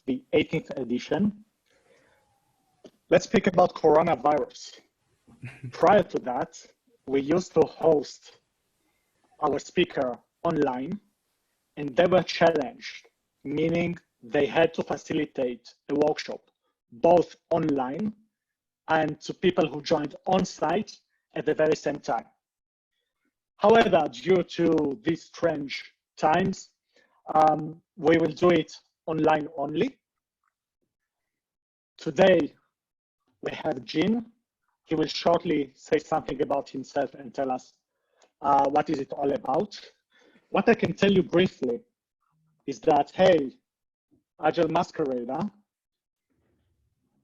the 18th edition. Let's speak about coronavirus. Prior to that, we used to host our speaker online, and they were challenged, meaning they had to facilitate a workshop both online and to people who joined on site at the very same time. However, due to these strange times, we will do it online only. Today, we have Jean. He will shortly say something about himself and tell us what is it all about. What I can tell you briefly is that, hey, Agile Masquerade,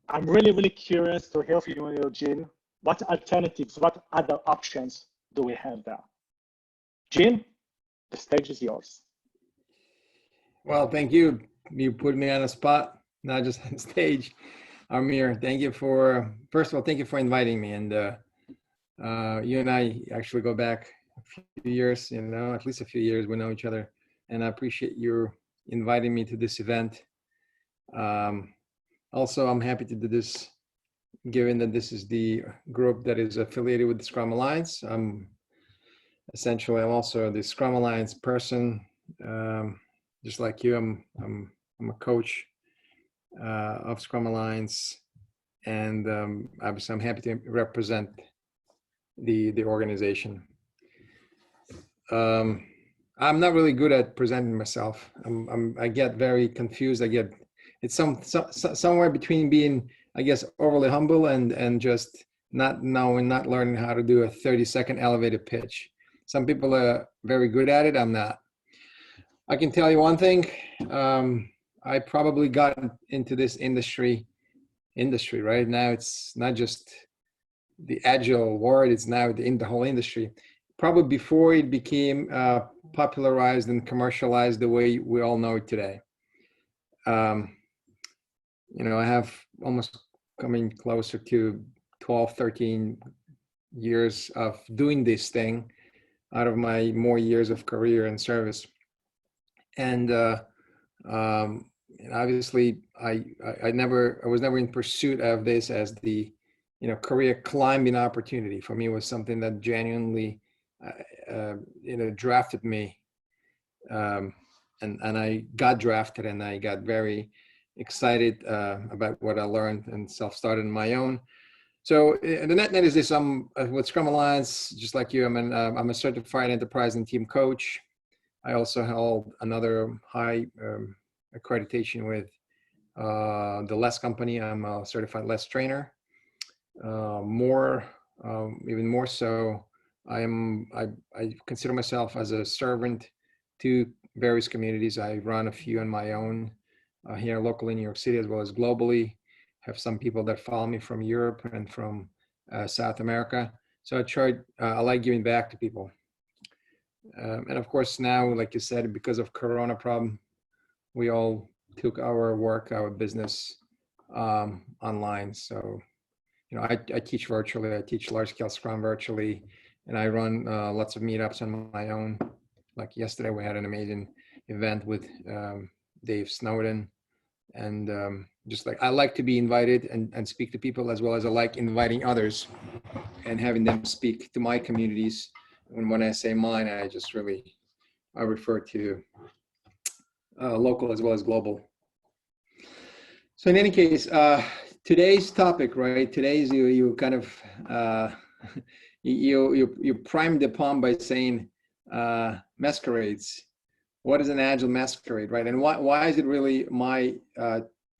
I'm really curious to hear from you, Jean. What alternatives, what other options do we have there? Jean, the stage is yours. Well, thank you. You put me on a spot, not just on stage. Amir, thank you for, first of all, thank you for inviting me. And you and I actually go back a few years, you know, at least a few years, we know each other. And I appreciate you inviting me to this event. Also, I'm happy to do this, given that this is the group that is affiliated with the Scrum Alliance. I'm also the Scrum Alliance person. Just like you, I'm a coach of Scrum Alliance, and obviously I'm happy to represent the organization. I'm not really good at presenting myself. I get very confused. It's somewhere between being, I guess, overly humble and just not learning how to do a 30-second elevated pitch. Some people are very good at it. I'm not. I can tell you one thing. I probably got into this industry right now. It's not just the Agile word. It's now in the whole industry. Probably before it became popularized and commercialized the way we all know it today. You know, I have almost coming closer to 12, 13 years of doing this thing out of my more years of career and service. And obviously I was never in pursuit of this as the, you know, career climbing opportunity. For me, it was something that genuinely, you know, drafted me. And I got drafted, and I got very excited about what I learned and self-started on my own. So the net is this: I'm with Scrum Alliance, just like you. I'm a certified enterprise and team coach. I also held another high accreditation with the LESS company. I'm a certified LESS trainer. Even more so, I consider myself as a servant to various communities. I run a few on my own here locally in New York City, as well as globally. Have some people that follow me from Europe and from South America. So I like giving back to people. And of course now, like you said, because of Corona problem, we all took our work, our business online. So, you know, I teach virtually. I teach large-scale Scrum virtually, and I run lots of meetups on my own. Like yesterday, we had an amazing event with Dave Snowden. And just like I like to be invited and speak to people, as well as I like inviting others and having them speak to my communities. And when I say mine, I refer to local as well as global. So in any case, today's topic, right? Today's you kind of you primed the palm by saying masquerades. What is an Agile masquerade, right? And why is it really my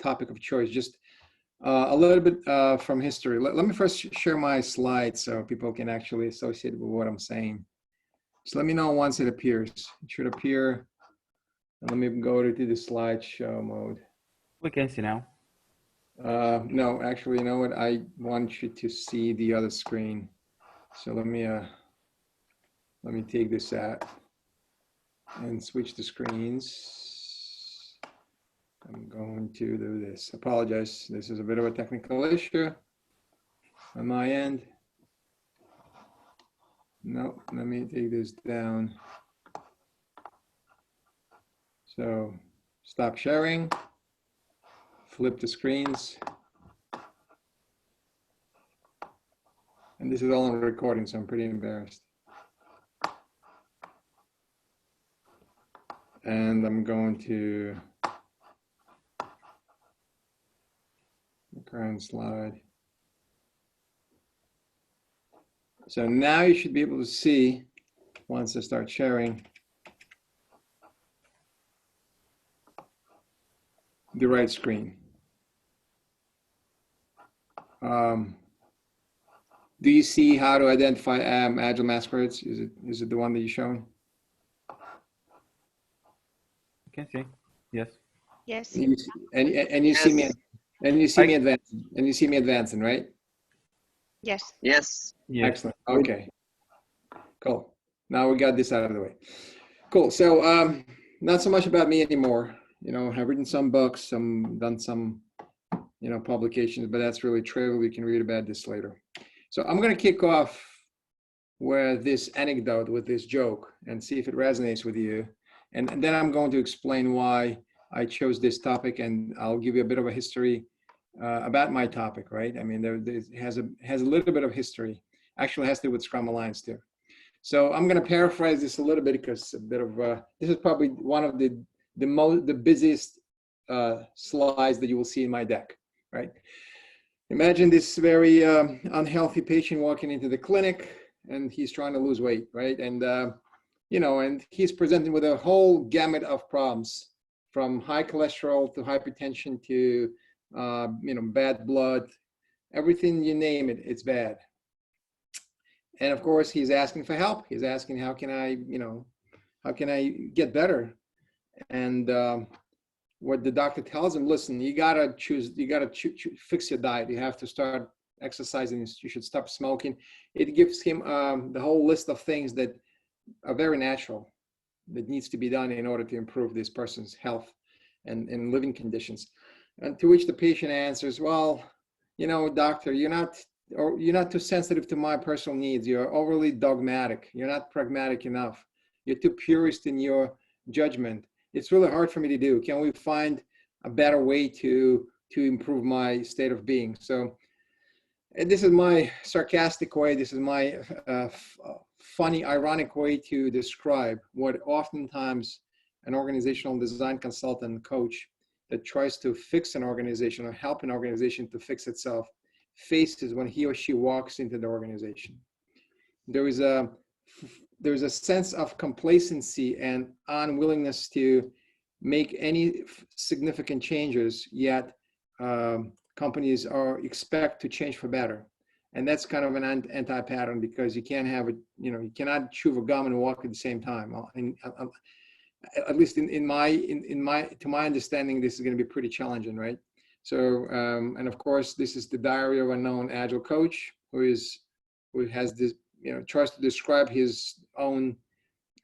topic of choice? Just a little bit from history. Let me first share my slides so people can actually associate with what I'm saying. So let me know once it appears. It should appear. And let me go to the slideshow mode. We can see now. No, actually, you know what? I want you to see the other screen. So let me take this out and switch the screens. I'm going to do this. Apologize. This is a bit of a technical issue on my end. No, let me take this down. So stop sharing. flip the screens. And this is all on recording, so I'm pretty embarrassed. And I'm going to the current slide. So now you should be able to see, once I start sharing, the right screen. Do you see how to identify Agile Masquerades? Is it the one that you're showing? You can see. Yes. Yes. And you see me advancing, and you see me advancing, right? Yes. Yes. Yes. Excellent. Okay. Cool. Now we got this out of the way. Cool. So not so much about me anymore. You know, I've written some books, done some, you know, publications, but that's really trivial. We can read about this later. So I'm going to kick off with this anecdote, with this joke, and see if it resonates with you. And then I'm going to explain why I chose this topic, and I'll give you a bit of a history about my topic, right? I mean, it has a little bit of history. Actually, it has to do with Scrum Alliance too. So I'm going to paraphrase this a little bit because a bit of this is probably one of the busiest slides that you will see in my deck, right? Imagine this very unhealthy patient walking into the clinic, and he's trying to lose weight, right? And you know, and he's presenting with a whole gamut of problems, from high cholesterol to hypertension to you know, bad blood, everything you name it, it's bad. And of course, he's asking for help. He's asking, how can I, you know, how can I get better? And what the doctor tells him, listen, you gotta fix your diet. You have to start exercising. You should stop smoking. It gives him the whole list of things that are very natural, that needs to be done in order to improve this person's health and living conditions. And to which the patient answers, well, you know, doctor, you're not too sensitive to my personal needs. You're overly dogmatic. You're not pragmatic enough. You're too purist in your judgment. It's really hard for me to do. Can we find a better way to improve my state of being? So, and this is my sarcastic way. This is my funny, ironic way to describe what oftentimes an organizational design consultant coach that tries to fix an organization or help an organization to fix itself faces when he or she walks into the organization. There's a sense of complacency and unwillingness to make any significant changes, yet companies expect to change for better. And that's kind of an anti-pattern, because you can't have it, you know, you cannot chew a gum and walk at the same time. At least to my understanding, this is going to be pretty challenging, right? So, and of course, this is the diary of a known Agile coach who has this, you know, tries to describe his own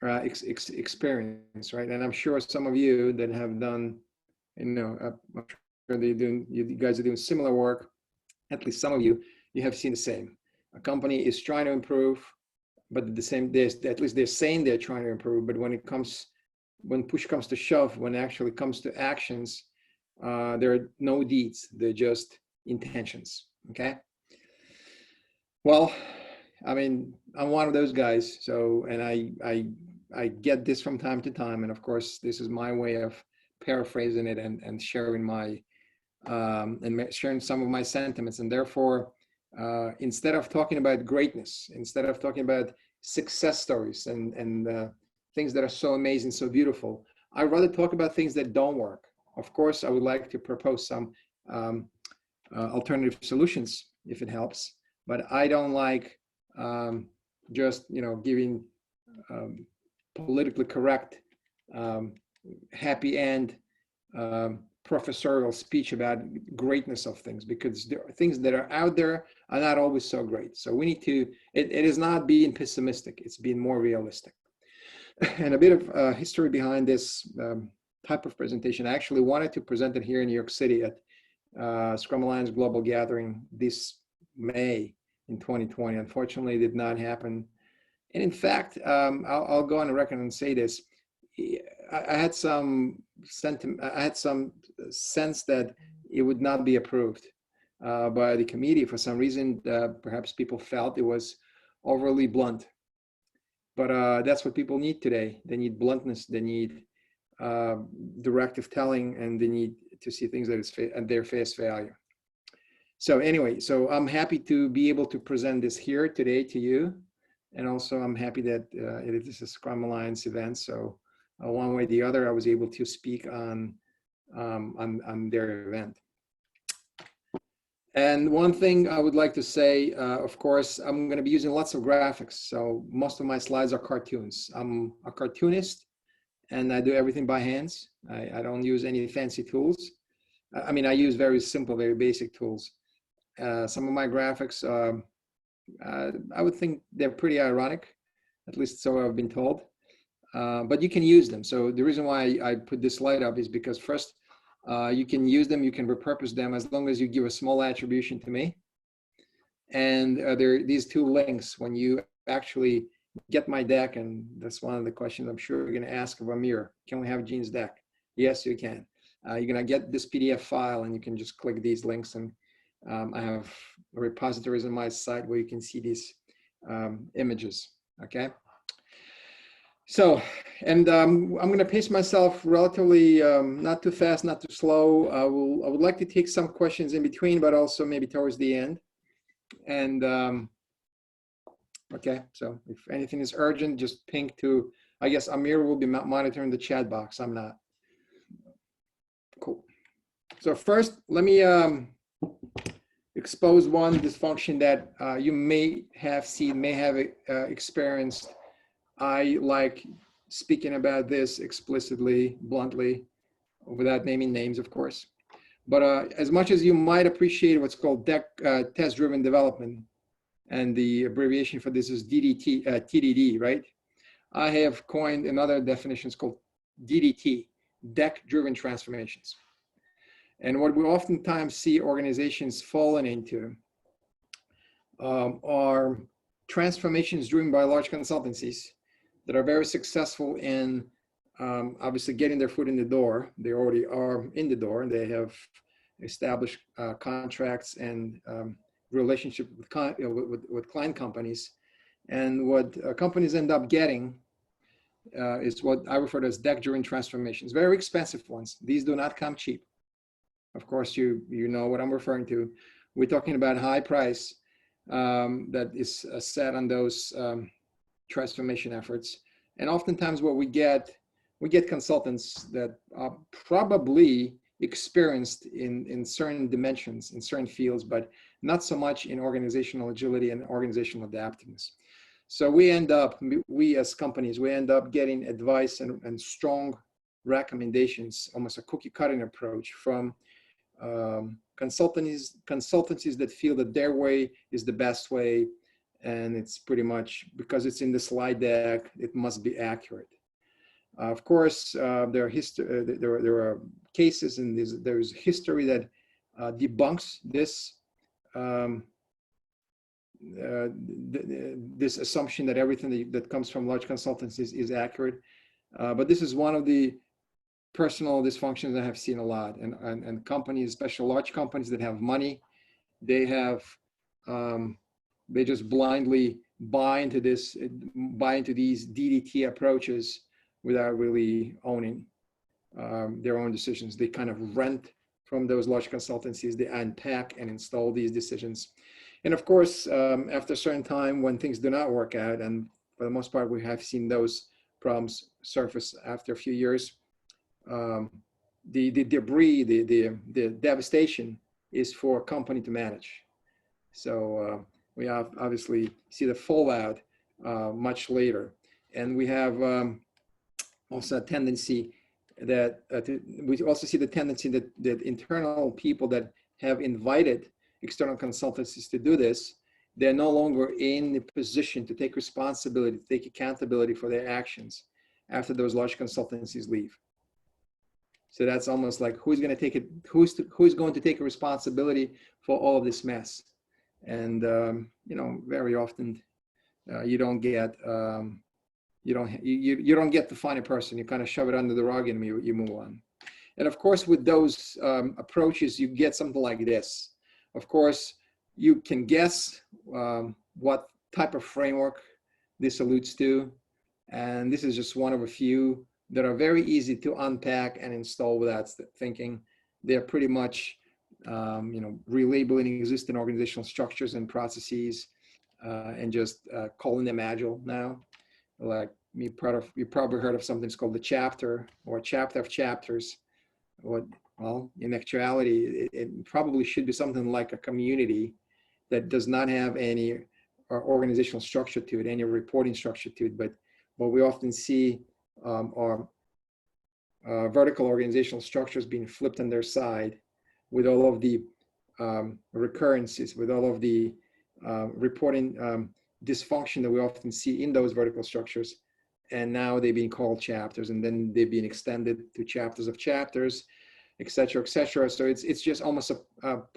experience, right? And I'm sure some of you that have done, you know, I'm sure you guys are doing similar work. At least some of you have seen the same. A company is trying to improve, but at the same, at least they're saying they're trying to improve. But when push comes to shove, when it actually comes to actions, there are no deeds. They're just intentions. Okay. Well, I mean, I'm one of those guys. So, and I get this from time to time. And of course, this is my way of paraphrasing it and sharing sharing some of my sentiments. And therefore, instead of talking about greatness, instead of talking about success stories and things that are so amazing, so beautiful, I'd rather talk about things that don't work. Of course, I would like to propose some alternative solutions if it helps, but I don't like just, you know, giving politically correct, happy end professorial speech about greatness of things, because there are things that are out there are not always so great. So we need to, it is not being pessimistic, it's being more realistic. And a bit of history behind this type of presentation. I actually wanted to present it here in New York City at Scrum Alliance Global Gathering this May in 2020. Unfortunately, it did not happen. And in fact, I'll go on the record and say this. I had some sense that it would not be approved by the committee. For some reason, perhaps people felt it was overly blunt. But that's what people need today. They need bluntness, they need directive telling, and they need to see things at their face value. So anyway, so I'm happy to be able to present this here today to you. And also I'm happy that it is a Scrum Alliance event. So one way or the other, I was able to speak on their event. And one thing I would like to say, of course, I'm going to be using lots of graphics. So most of my slides are cartoons. I'm a cartoonist and I do everything by hands. I don't use any fancy tools. I mean, I use very simple, very basic tools. Some of my graphics, I would think they're pretty ironic, at least so I've been told. But you can use them. So the reason why I put this slide up is because first, you can use them, you can repurpose them as long as you give a small attribution to me. And there are these two links when you actually get my deck, and that's one of the questions I'm sure you're going to ask of Amir. Can we have Gene's deck? Yes, you can. You're going to get this PDF file and you can just click these links, and I have repositories on my site where you can see these images, okay? So, and I'm going to pace myself relatively, not too fast, not too slow. I would like to take some questions in between, but also maybe towards the end. And okay, so if anything is urgent, just ping to, I guess Amir will be monitoring the chat box. I'm not. Cool. So first, let me expose one dysfunction that you may have seen, may have experienced. I like speaking about this explicitly, bluntly, without naming names, of course. But as much as you might appreciate what's called test-driven development, and the abbreviation for this is TDD, right? I have coined another definition called DDT, deck-driven transformations. And what we oftentimes see organizations falling into are transformations driven by large consultancies that are very successful in obviously getting their foot in the door. They already are in the door. They have established contracts and relationship with client companies. And what companies end up getting is what I refer to as deck-driven transformations, very expensive ones. These do not come cheap. Of course, you know what I'm referring to. We're talking about high price that is set on those transformation efforts. And oftentimes what we get consultants that are probably experienced in certain dimensions, in certain fields, but not so much in organizational agility and organizational adaptiveness. So we as companies, we end up getting advice and strong recommendations, almost a cookie cutting approach from consultancies that feel that their way is the best way, and it's pretty much because it's in the slide deck, it must be accurate. Of course, there are cases and there's history that debunks this this assumption that everything that comes from large consultancies is accurate. But this is one of the personal dysfunctions I have seen a lot, and companies, especially large companies that have money, they just blindly buy into these DDT approaches without really owning their own decisions. They kind of rent from those large consultancies, they unpack and install these decisions. And of course, after a certain time when things do not work out, and for the most part, we have seen those problems surface after a few years, the debris, the devastation is for a company to manage. So we have obviously see the fallout much later. And we have also a tendency that we also see the tendency that internal people that have invited external consultancies to do this, they're no longer in the position to take responsibility, to take accountability for their actions after those large consultancies leave. So that's almost like who's going to take it, who's going to take responsibility for all of this mess. And you know, very often you don't get you don't get to find a person. You kind of shove it under the rug and you move on. And of course, with those approaches, you get something like this. Of course, you can guess what type of framework this alludes to. And this is just one of a few that are very easy to unpack and install without thinking. They're pretty much relabeling existing organizational structures and processes and just calling them Agile now. Like you probably heard of something called the chapter or chapter of chapters. Well, in actuality, it probably should be something like a community that does not have any organizational structure to it, any reporting structure to it. But what we often see are vertical organizational structures being flipped on their side with all of the recurrences, with all of the reporting dysfunction that we often see in those vertical structures. And now they're being called chapters, and then they're being extended to chapters of chapters, et cetera, et cetera. So it's just almost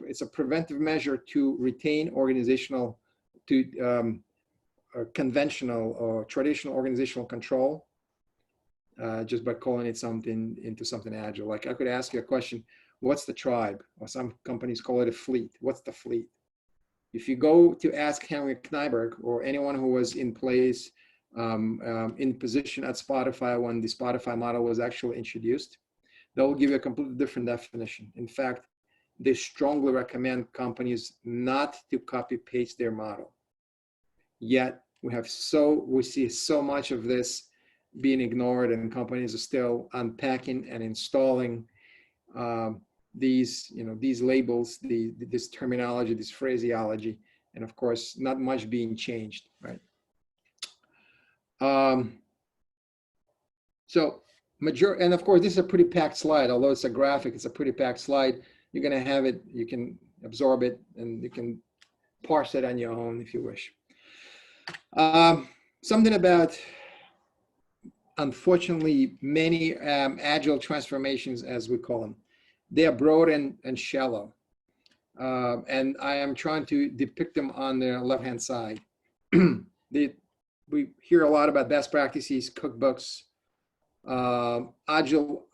it's a preventive measure to retain organizational, conventional or traditional organizational control, just by calling it something into something agile. Like I could ask you a question, what's the tribe? Or some companies call it a fleet. What's the fleet? If you go to ask Henry Kneiberg or anyone who was in place in position at Spotify when the Spotify model was actually introduced, they'll give you a completely different definition. In fact, they strongly recommend companies not to copy paste their model. Yet we see so much of this being ignored, and companies are still unpacking and installing these labels, this terminology, this phraseology, and of course, not much being changed, right? And of course, this is a pretty packed slide. Although it's a graphic, it's a pretty packed slide. You're going to have it, you can absorb it, and you can parse it on your own if you wish. Something about, unfortunately, many agile transformations, as we call them, they are broad and shallow. And I am trying to depict them on the left-hand side. We hear a lot about best practices, cookbooks, agile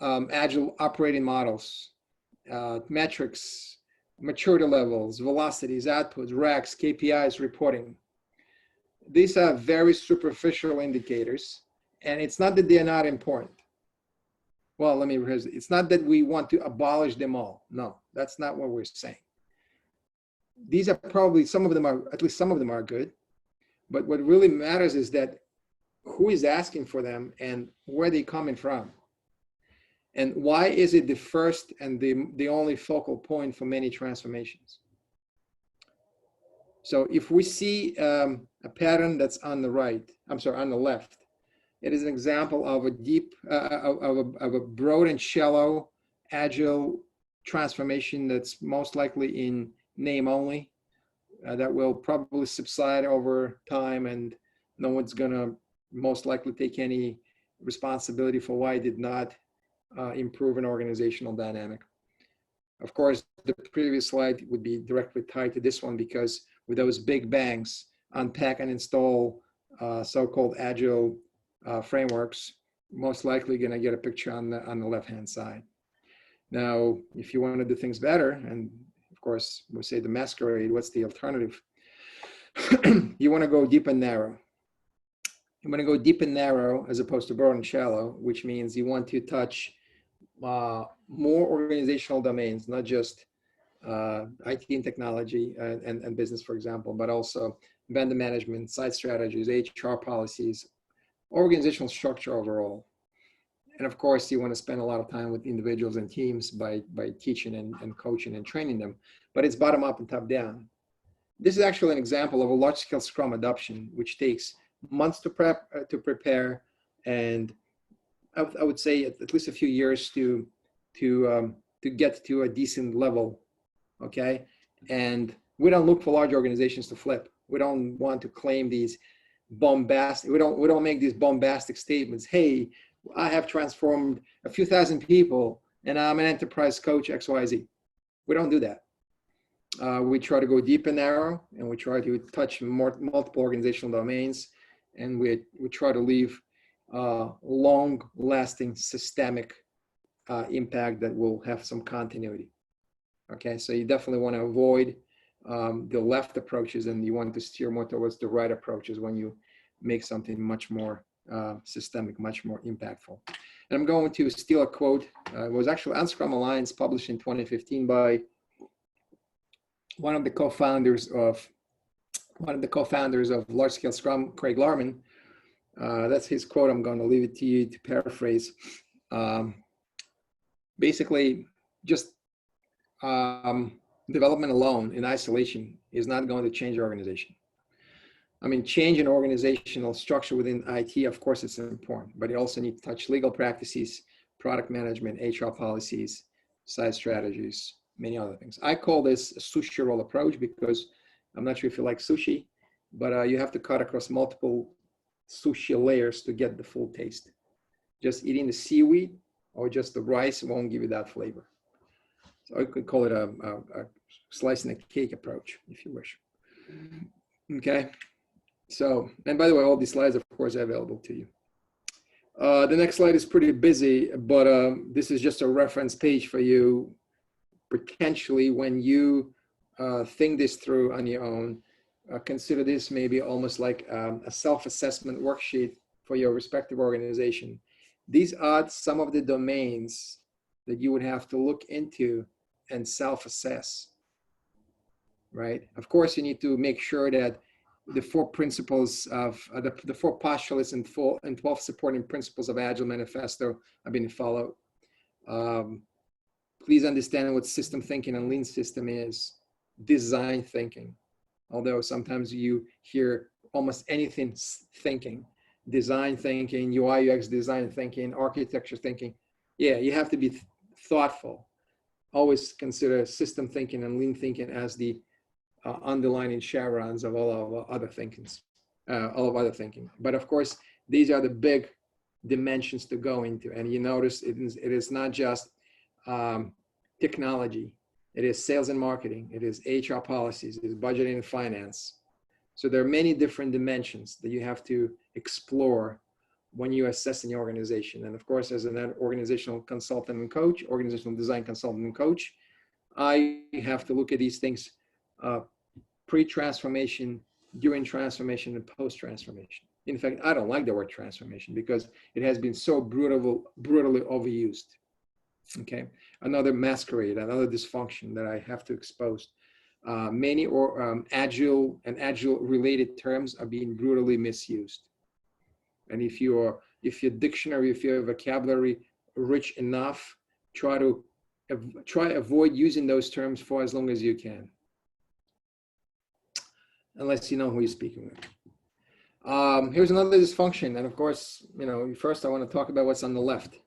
operating models, metrics, maturity levels, velocities, outputs, RACs, KPIs, reporting. These are very superficial indicators, and it's not that they're not important. Well, let me rephrase it. It's not that we want to abolish them all. No, that's not what we're saying. These are probably, at least some of them are good. But what really matters is that who is asking for them and where they're coming from. And why is it the first and the only focal point for many transformations? So if we see a pattern that's on the left, it is an example of a deep, of a broad and shallow agile transformation that's most likely in name only. That will probably subside over time, and no one's gonna most likely take any responsibility for why it did not improve an organizational dynamic. Of course, the previous slide would be directly tied to this one, because with those big bangs, unpack and install so-called agile frameworks, most likely gonna get a picture on the left-hand side. Now, if you want to do things better, and of course, we say the Masquerade, what's the alternative? You want to go deep and narrow. You want to go deep and narrow as opposed to broad and shallow, which means you want to touch more organizational domains, not just IT and technology and business, for example, but also vendor management, site strategies, HR policies, organizational structure overall. And of course, you want to spend a lot of time with individuals and teams by teaching and coaching and training them, but it's bottom up and top down. This is actually an example of a large-scale Scrum adoption, which takes months to prepare, and I would say at least a few years to get to a decent level, okay? And we don't look for large organizations to flip. We don't want to claim these bombastic, we don't make these bombastic statements. Hey, I have transformed a few thousand people and I'm an enterprise coach XYZ. We don't do that. We try to go deep and narrow, and we try to touch multiple organizational domains, and we try to leave long-lasting systemic impact that will have some continuity. Okay, so you definitely want to avoid the left approaches, and you want to steer more towards the right approaches when you make something much more systemic, much more impactful. And I'm going to steal a quote. It was actually on Scrum Alliance, published in 2015 by one of the co-founders of Large Scale Scrum, Craig Larman. That's his quote. I'm going to leave it to you to paraphrase. Basically, just development alone in isolation is not going to change your organization. I mean, change in organizational structure within IT, of course, it's important, but it also needs to touch legal practices, product management, HR policies, site strategies, many other things. I call this a sushi roll approach because I'm not sure if you like sushi, but you have to cut across multiple sushi layers to get the full taste. Just eating the seaweed or just the rice won't give you that flavor. So I could call it a slicing a cake approach, if you wish. Okay. So, and by the way, all these slides, of course, are available to you. The next slide is pretty busy, but this is just a reference page for you, potentially when you think this through on your own. Consider this maybe almost like a self-assessment worksheet for your respective organization. These are some of the domains that you would have to look into and self-assess, right? Of course, you need to make sure that the 4 principles of the 4 postulates and 12 supporting principles of Agile Manifesto are being followed. Please understand what system thinking and lean system is. Design thinking, although sometimes you hear almost anything thinking. Design thinking, UI UX design thinking, architecture thinking. Yeah, you have to be thoughtful. Always consider system thinking and lean thinking as the underlining chevrons of all of other thinkings, all of other thinking. But of course, these are the big dimensions to go into. And you notice it is not just technology. It is sales and marketing. It is HR policies. It is budgeting and finance. So there are many different dimensions that you have to explore when you're assessing your organization. And of course, as an organizational consultant and coach, organizational design consultant and coach, I have to look at these things pre-transformation, during transformation, and post-transformation. In fact, I don't like the word transformation because it has been so brutally overused. Okay, another masquerade, another dysfunction that I have to expose. Many Agile and Agile related terms are being brutally misused. And if your dictionary, if your vocabulary rich enough, try avoid using those terms for as long as you can, unless you know who you're speaking with. Here's another dysfunction, and of course, first I want to talk about what's on the left.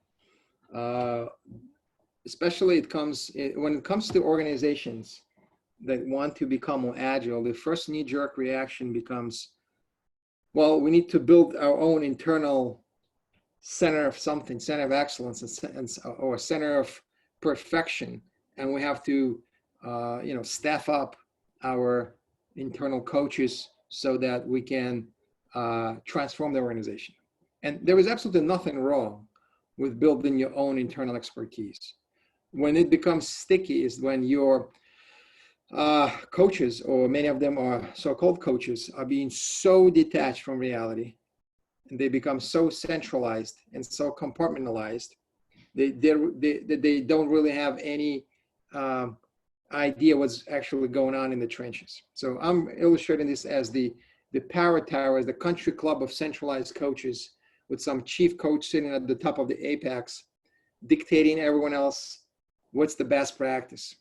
Especially when it comes to organizations that want to become more agile, the first knee-jerk reaction becomes, well, we need to build our own internal center of something, center of excellence, or center of perfection, and we have to, staff up our internal coaches so that we can transform the organization. And there is absolutely nothing wrong with building your own internal expertise. When it becomes sticky is when your coaches, or many of them are so-called coaches, are being so detached from reality, and they become so centralized and so compartmentalized, they don't really have any idea what's actually going on in the trenches. So I'm illustrating this as the power tower, as the country club of centralized coaches, with some chief coach sitting at the top of the apex, dictating everyone else what's the best practice.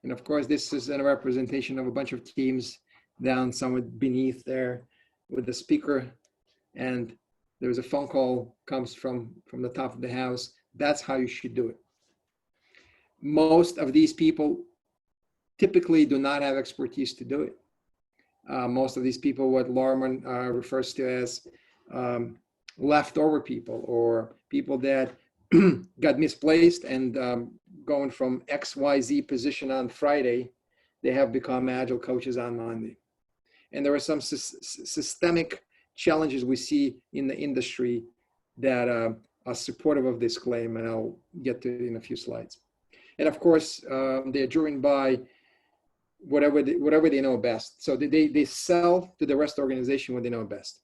And of course, this is a representation of a bunch of teams down somewhere beneath there with the speaker, and there's a phone call comes from the top of the house. That's how you should do it. Most of these people typically do not have expertise to do it. Most of these people, what Larman refers to as leftover people, or people that got misplaced and going from XYZ position on Friday, they have become Agile coaches on Monday. And there are some systemic challenges we see in the industry that are supportive of this claim, and I'll get to it in a few slides. And of course, they're driven by whatever they know best. So they sell to the rest of the organization what they know best.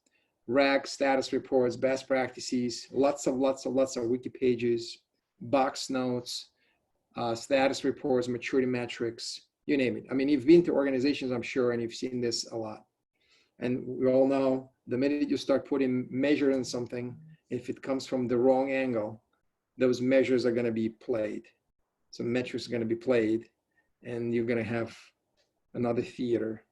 RAG, status reports, best practices, lots of wiki pages, box notes, status reports, maturity metrics, you name it. I mean, you've been to organizations, I'm sure, and you've seen this a lot. And we all know the minute you start putting measure on something, if it comes from the wrong angle, those measures are going to be played. So metrics are going to be played, and you're going to have another theater,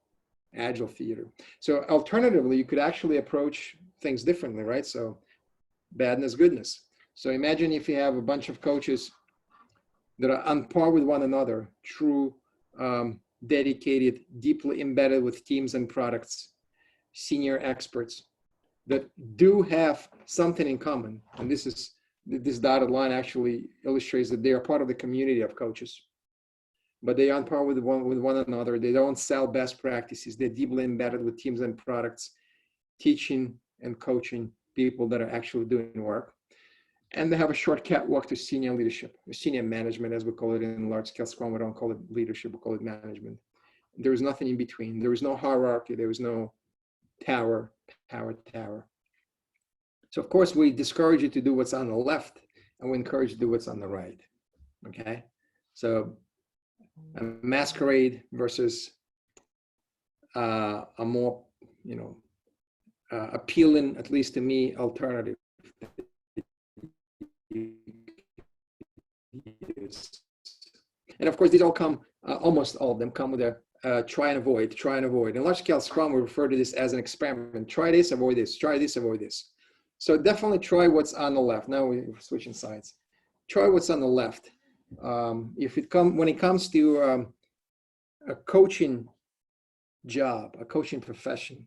agile theater. So alternatively, you could actually approach things differently, right? So badness, goodness. So imagine if you have a bunch of coaches that are on par with one another, true, dedicated, deeply embedded with teams and products, senior experts that do have something in common. And this dotted line actually illustrates that they are part of the community of coaches, but they are on par with one another. They don't sell best practices. They're deeply embedded with teams and products, teaching and coaching people that are actually doing work. And they have a short catwalk to senior leadership, or senior management, as we call it in large scale Scrum. We don't call it leadership, we call it management. There is nothing in between. There is no hierarchy. There is no tower. So of course, we discourage you to do what's on the left, and we encourage you to do what's on the right. Okay, so a Masquerade versus a more, appealing, at least to me, alternative. And of course, these all come, almost all of them come with a try and avoid. In large scale Scrum, we refer to this as an experiment. Try this, avoid this. Try this, avoid this. So definitely try what's on the left. Now we're switching sides. Try what's on the left. When it comes to a coaching job, a coaching profession,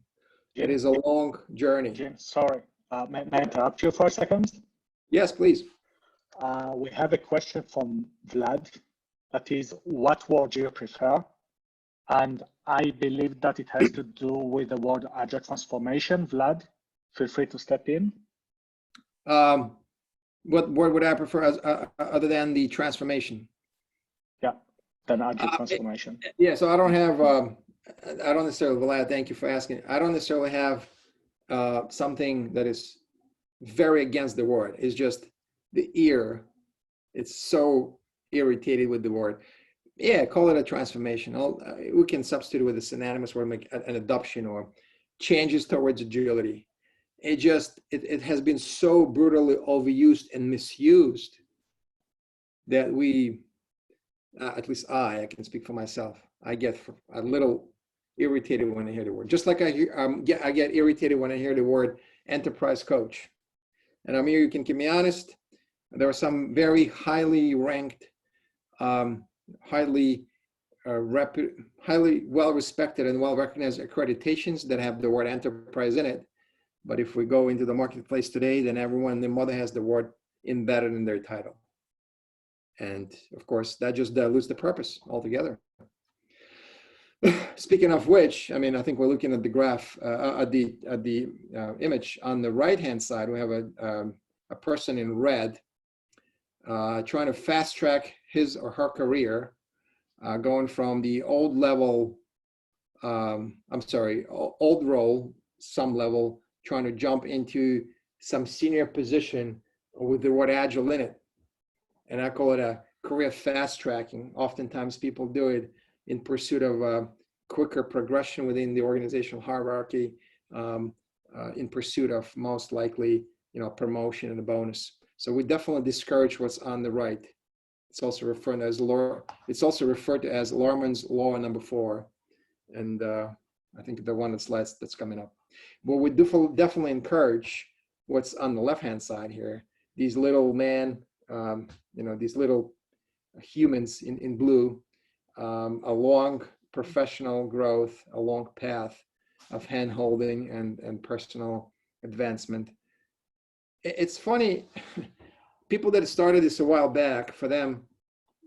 it is a long journey. Jim, sorry, may I interrupt you for a second? Yes, please. We have a question from Vlad. That is, what word do you prefer? And I believe that it has to do with the word agile transformation. Vlad, feel free to step in. What word would I prefer other than the transformation? Yeah, than agile transformation. Yeah, so I don't necessarily, Vlad, thank you for asking. I don't necessarily have something that is very against the word. It's just the ear. It's so irritated with the word. Yeah, call it a transformation. We can substitute with a synonymous word, like an adoption or changes towards agility. It has been so brutally overused and misused that we, at least I can speak for myself, I get a little irritated when I hear the word. Just like I get irritated when I hear the word enterprise coach. And Amir, you can keep me honest, there are some very highly ranked, highly well respected and well recognized accreditations that have the word enterprise in it. But if we go into the marketplace today, then everyone and their mother has the word embedded in their title. And of course, that just dilutes the purpose altogether. Speaking of which, I mean, I think we're looking at the graph, at the image on the right-hand side. We have a person in red trying to fast track his or her career, going from the old level, old role, some level, trying to jump into some senior position with the word agile in it. And I call it a career fast tracking. Oftentimes people do it in pursuit of quicker progression within the organizational hierarchy, in pursuit of most likely, promotion and a bonus. So we definitely discourage what's on the right. It's also referred to as Larman's law number 4, and I think the one that's coming up. But we definitely encourage what's on the left-hand side here. These little these little humans in blue, a long professional growth, a long path of hand-holding and personal advancement. It's funny, people that started this a while back, for them,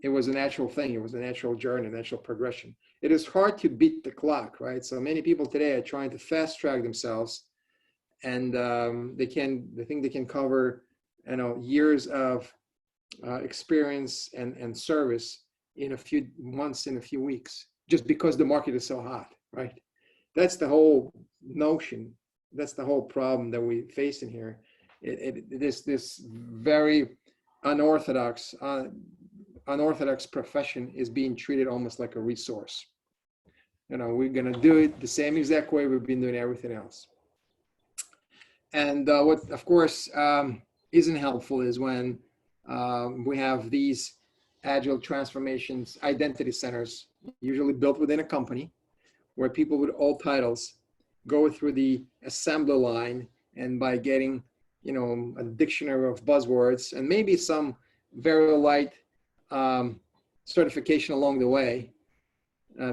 it was a natural thing. It was a natural journey, a natural progression. It is hard to beat the clock, right? So many people today are trying to fast track themselves, and they think they can cover years of experience and service in a few months, in a few weeks, just because the market is so hot, right? That's the whole notion. That's the whole problem that we face in here. This very unorthodox profession is being treated almost like a resource. We're going to do it the same exact way we've been doing everything else. And what, of course, isn't helpful is when we have these agile transformations, identity centers, usually built within a company, where people with all titles go through the assembly line, and by getting, a dictionary of buzzwords and maybe some very light certification along the way, now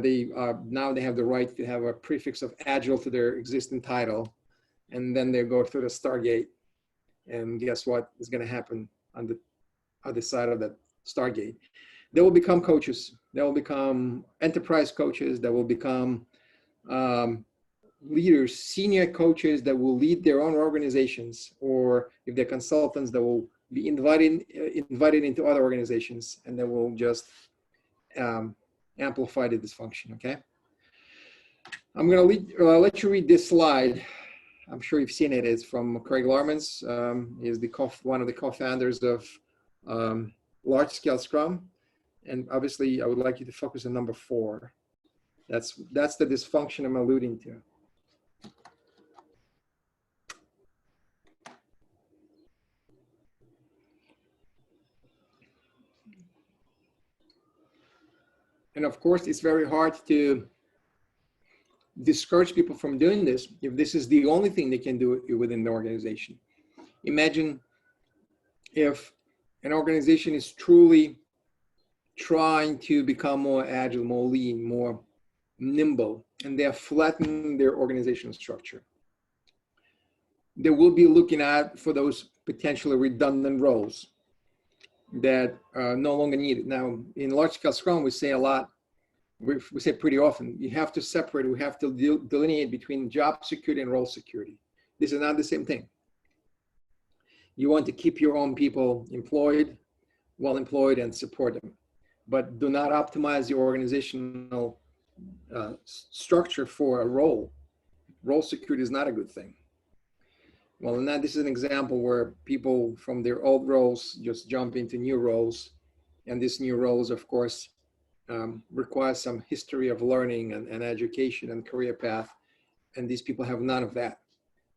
they have the right to have a prefix of Agile to their existing title, and then they go through the Stargate, and guess what is going to happen on the other side of that Stargate? They will become coaches. They will become enterprise coaches. They will become leaders, senior coaches that will lead their own organizations, or if they're consultants, that will be invited into other organizations, and they will just amplify the dysfunction. Okay, I'm going to let you read this slide. I'm sure you've seen it. It's from Craig Larman's. He's one of the co-founders of large-scale Scrum, and obviously, I would like you to focus on number 4. That's the dysfunction I'm alluding to. And of course, it's very hard to discourage people from doing this if this is the only thing they can do within the organization. Imagine if an organization is truly trying to become more agile, more lean, more nimble, and they're flattening their organizational structure. They will be looking at for those potentially redundant roles that are no longer needed. Now, in large-scale Scrum, we say a lot, we say pretty often, you have to separate, we have to delineate between job security and role security. This is not the same thing. You want to keep your own people employed, well employed, and support them, but do not optimize your organizational structure for a role. Role security is not a good thing. Well, and this is an example where people from their old roles just jump into new roles. And these new roles, of course, require some history of learning and education and career path. And these people have none of that.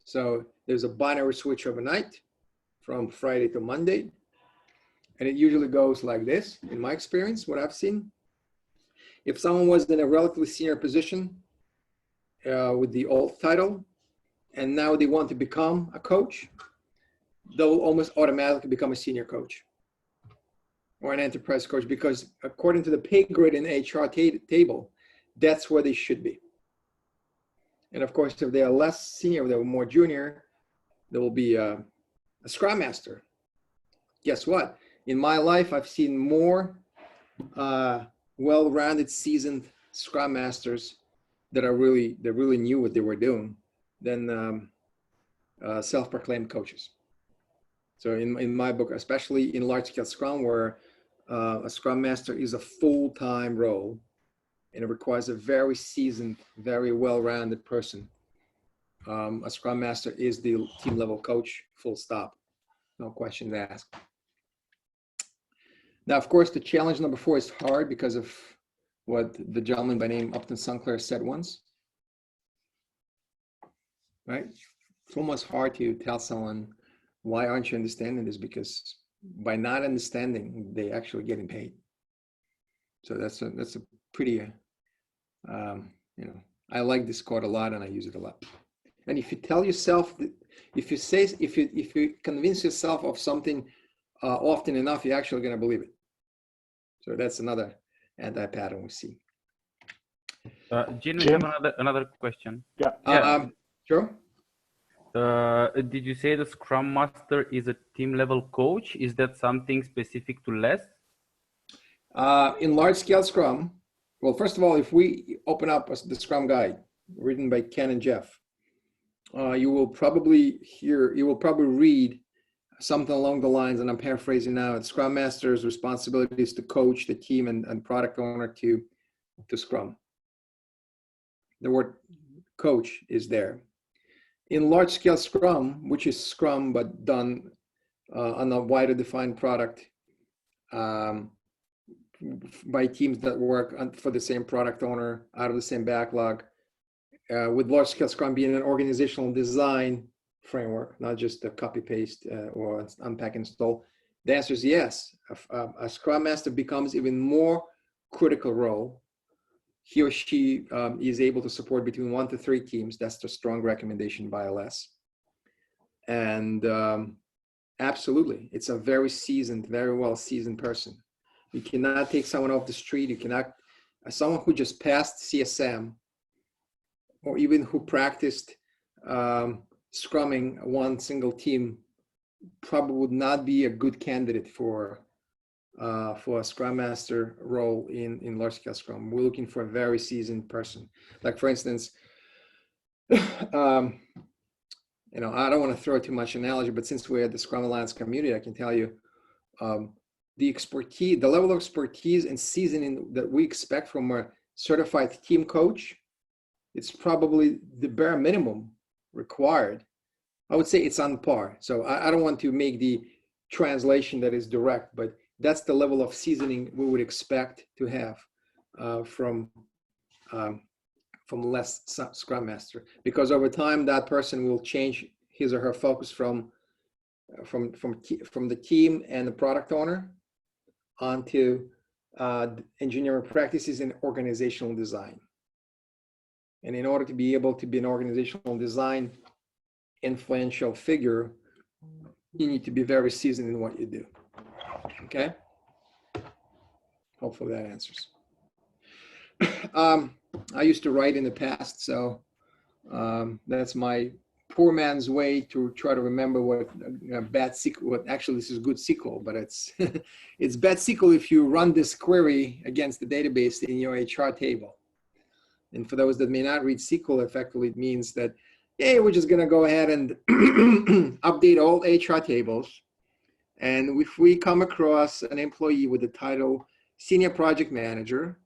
So there's a binary switch overnight from Friday to Monday. And it usually goes like this, in my experience, what I've seen. If someone was in a relatively senior position with the old title, and now they want to become a coach, they'll almost automatically become a senior coach or an enterprise coach, because according to the pay grade in the HR table, that's where they should be. And of course, if they are less senior, if they're more junior, there will be a Scrum Master. Guess what? In my life, I've seen more well-rounded, seasoned Scrum Masters that really knew what they were doing than self-proclaimed coaches. So in my book, especially in large-scale Scrum, where a Scrum Master is a full-time role, and it requires a very seasoned, very well-rounded person. A Scrum Master is the team-level coach, full stop. No questions asked. Now, of course, the challenge number 4 is hard because of what the gentleman by name Upton Sinclair said once. Right? It's almost hard to tell someone, why aren't you understanding this? Because by not understanding, they actually getting paid. So that's a pretty, I like this quote a lot and I use it a lot. And if you tell yourself, if you convince yourself of something often enough, you're actually going to believe it. So that's another anti-pattern we see. Jim, we have another question. Yeah. Sure. Did you say the Scrum Master is a team level coach? Is that something specific to LESS? In large scale Scrum, well, first of all, if we open up the Scrum Guide written by Ken and Jeff, you will probably read something along the lines, and I'm paraphrasing now, it's Scrum Master's responsibility is to coach the team and product owner to Scrum. The word coach is there. In large scale Scrum, which is Scrum but done on a wider defined product by teams that work for the same product owner out of the same backlog, with large scale Scrum being an organizational design framework, not just a copy paste or unpack install, the answer is yes. A Scrum Master becomes even more critical role. He or she is able to support between 1 to 3 teams. That's the strong recommendation by LS. And absolutely, it's a very seasoned, very well seasoned person. You cannot take someone off the street. You cannot, someone who just passed CSM or even who practiced scrumming one single team probably would not be a good candidate for a Scrum Master role in large scale Scrum. We're looking for a very seasoned person. Like for instance, you know, I don't want to throw too much analogy, but since we're at the Scrum Alliance community, I can tell you the expertise, the level of expertise and seasoning that we expect from a certified team coach, it's probably the bare minimum required. I would say it's on par. So I don't want to make the translation that is direct, but that's the level of seasoning we would expect to have from less Scrum Master, because over time that person will change his or her focus from the team and the product owner onto engineering practices and organizational design. And in order to be able to be an organizational design influential figure, you need to be very seasoned in what you do. Okay? Hopefully that answers. I used to write in the past, so that's my poor man's way to try to remember what bad SQL, what actually this is good SQL, but it's it's bad SQL if you run this query against the database in your HR table. And for those that may not read SQL, effectively it means that, hey, we're just gonna go ahead and update all HR tables. And if we come across an employee with the title Senior Project Manager,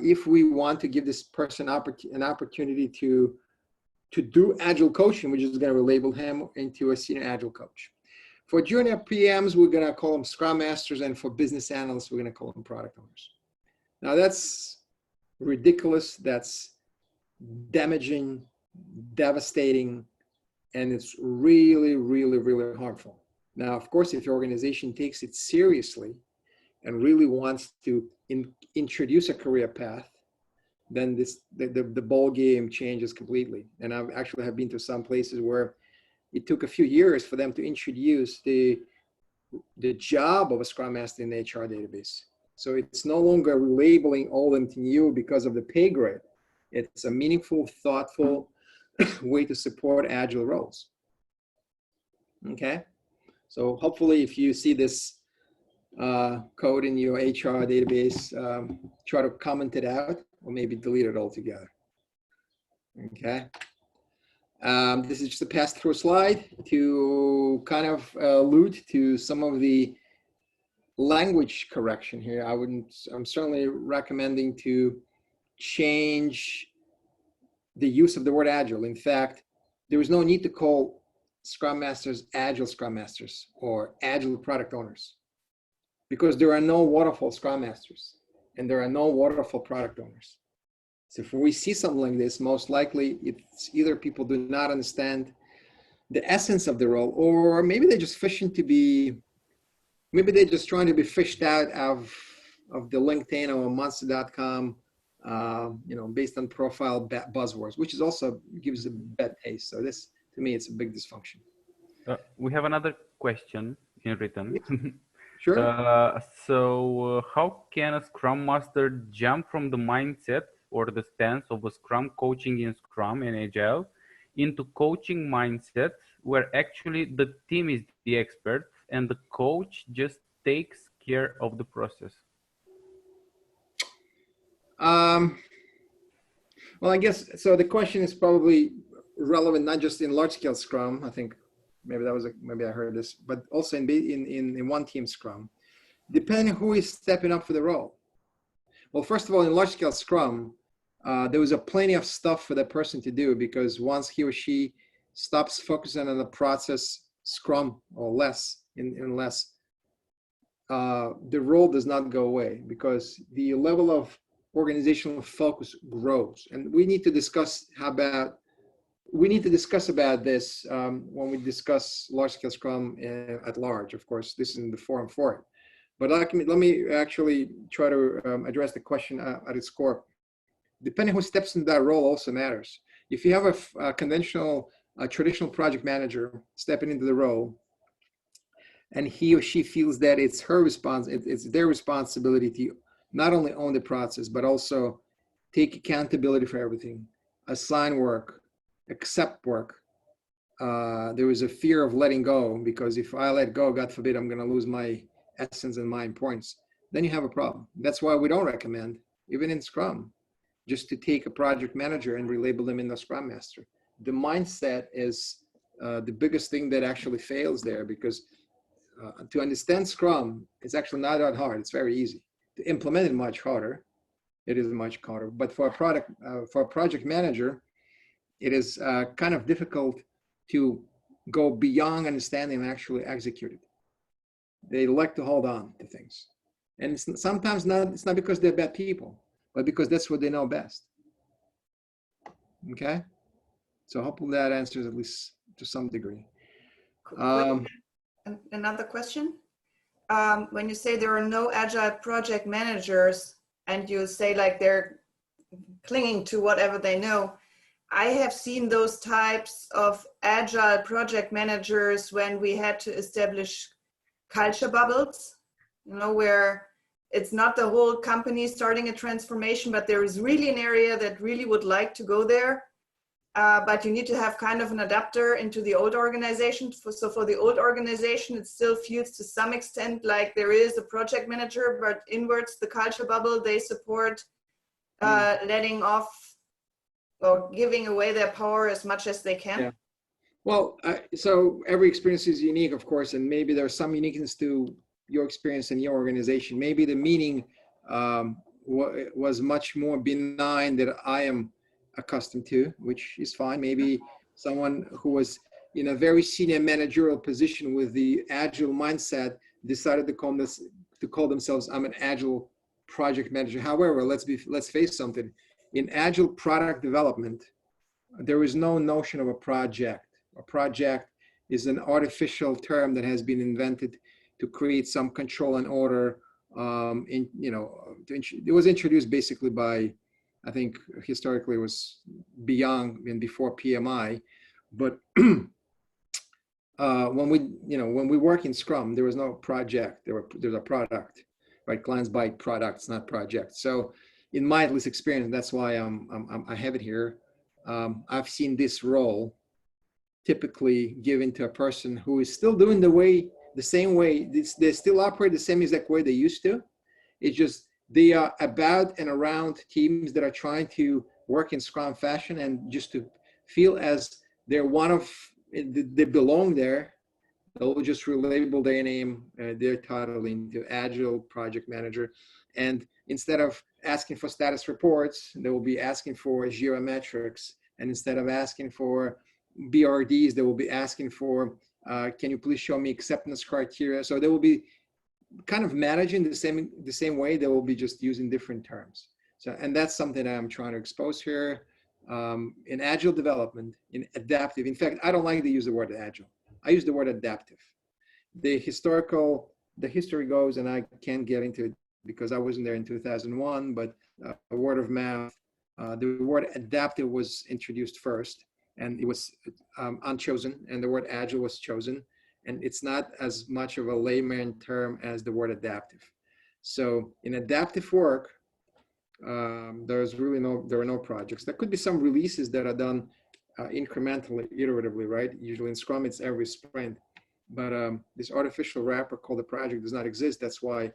if we want to give this person an opportunity to do Agile coaching, we're just going to label him into a Senior Agile Coach. For junior PMs, we're going to call them Scrum Masters, and for business analysts, we're going to call them Product Owners. Now that's ridiculous, that's damaging, devastating, and it's really, really, really harmful. Now, of course, if your organization takes it seriously and really wants to introduce a career path, then the ball game changes completely. And I actually have been to some places where it took a few years for them to introduce the job of a Scrum Master in the HR database. So it's no longer labeling all them to you because of the pay grade. It's a meaningful, thoughtful way to support Agile roles. Okay, so hopefully if you see this code in your HR database, try to comment it out or maybe delete it altogether. Okay. This is just a pass-through slide to kind of allude to some of the language correction here. I'm certainly recommending to change the use of the word Agile. In fact, there is no need to call Scrum Masters Agile Scrum Masters or Agile Product Owners, because there are no waterfall Scrum Masters and there are no waterfall product owners. So if we see something like this, most likely it's either people do not understand the essence of the role, or maybe they're just fishing to be, maybe they're just trying to be fished out of the LinkedIn or Monster.com, you know, based on profile buzzwords, which is also gives a bad taste. So this, to me, it's a big dysfunction. We have another question in written. Sure. So how can a Scrum Master jump from the mindset or the stance of a Scrum coaching in Scrum and Agile into coaching mindset where actually the team is the expert and the coach just takes care of the process? Well, I guess, so the question is probably relevant not just in large scale Scrum. I think maybe that was maybe I heard this, but also in one team Scrum, depending who is stepping up for the role. Well, first of all, in large scale Scrum, there was plenty of stuff for that person to do, because once he or she stops focusing on the process Scrum or less, in less, the role does not go away, because the level of organizational focus grows. And we need to discuss about this when we discuss large scale Scrum at large. Of course, this isn't the forum for it. But let me actually try to address the question at its core. Depending who steps into that role also matters. If you have a traditional project manager stepping into the role, and he or she feels that it's their responsibility to not only own the process, but also take accountability for everything, assign work, accept work. There is a fear of letting go, because if I let go, God forbid, I'm going to lose my essence and my importance. Then you have a problem. That's why we don't recommend, even in Scrum, just to take a project manager and relabel them in the Scrum Master. The mindset is the biggest thing that actually fails there, because to understand Scrum, it's actually not that hard. It's very easy. To implement it, much harder. It is much harder. But for a project manager, it is kind of difficult to go beyond understanding and actually execute it. They like to hold on to things, and it's sometimes not. It's not because they're bad people, but because that's what they know best. Okay, so hopefully that answers at least to some degree. Another question. When you say there are no agile project managers, and you say like they're clinging to whatever they know, I have seen those types of agile project managers when we had to establish culture bubbles, where it's not the whole company starting a transformation, but there is really an area that really would like to go there. But you need to have kind of an adapter into the old organization. So for the old organization, it still feels to some extent like there is a project manager, but inwards the culture bubble, they support letting off or giving away their power as much as they can. Yeah. Well, so every experience is unique, of course, and maybe there's some uniqueness to your experience in your organization. Maybe the meeting was much more benign than I am accustomed to, which is fine. Maybe someone who was in a very senior managerial position with the agile mindset decided to call themselves, I'm an agile project manager. However, let's face something. In agile product development, there is no notion of a project. A project is an artificial term that has been invented to create some control and order. It was introduced basically by, I think historically it was beyond and before PMI, but when we work in Scrum, there was no project. There's a product, right? Clients buy products, not projects. So in my at least experience, that's why I have it here. I've seen this role typically given to a person who is still doing the same way. They still operate the same exact way they used to. It's just they are about and around teams that are trying to work in Scrum fashion, and just to feel as they belong there. They'll just relabel their name, their title into Agile Project Manager. And instead of asking for status reports, they will be asking for Jira metrics. And instead of asking for BRDs, they will be asking for, can you please show me acceptance criteria? So they will be kind of managing the same way. They will be just using different terms. So, and that's something that I'm trying to expose here in agile development, in adaptive. In fact, I don't like to use the word agile. I use the word adaptive. The history goes, and I can't get into it because I wasn't there in 2001, but word of mouth, the word adaptive was introduced first, and it was unchosen, and the word agile was chosen. And it's not as much of a layman term as the word adaptive. So in adaptive work, there are no projects. There could be some releases that are done incrementally, iteratively, right? Usually in Scrum, it's every sprint. But this artificial wrapper called a project does not exist. That's why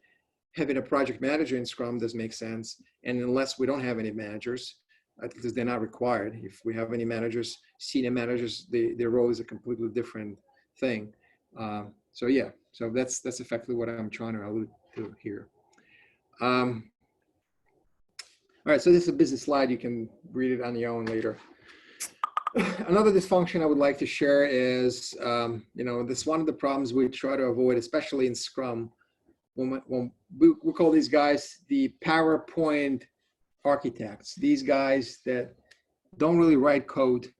having a project manager in Scrum does make sense. And unless we don't have any managers, at least they're not required. If we have any managers, senior managers, their role is a completely different thing. So yeah, so that's effectively what I'm trying to allude to here. All right, so this is a business slide. You can read it on your own later. Another dysfunction I would like to share is, this one of the problems we try to avoid, especially in Scrum, when we call these guys the PowerPoint architects. These guys that don't really write code.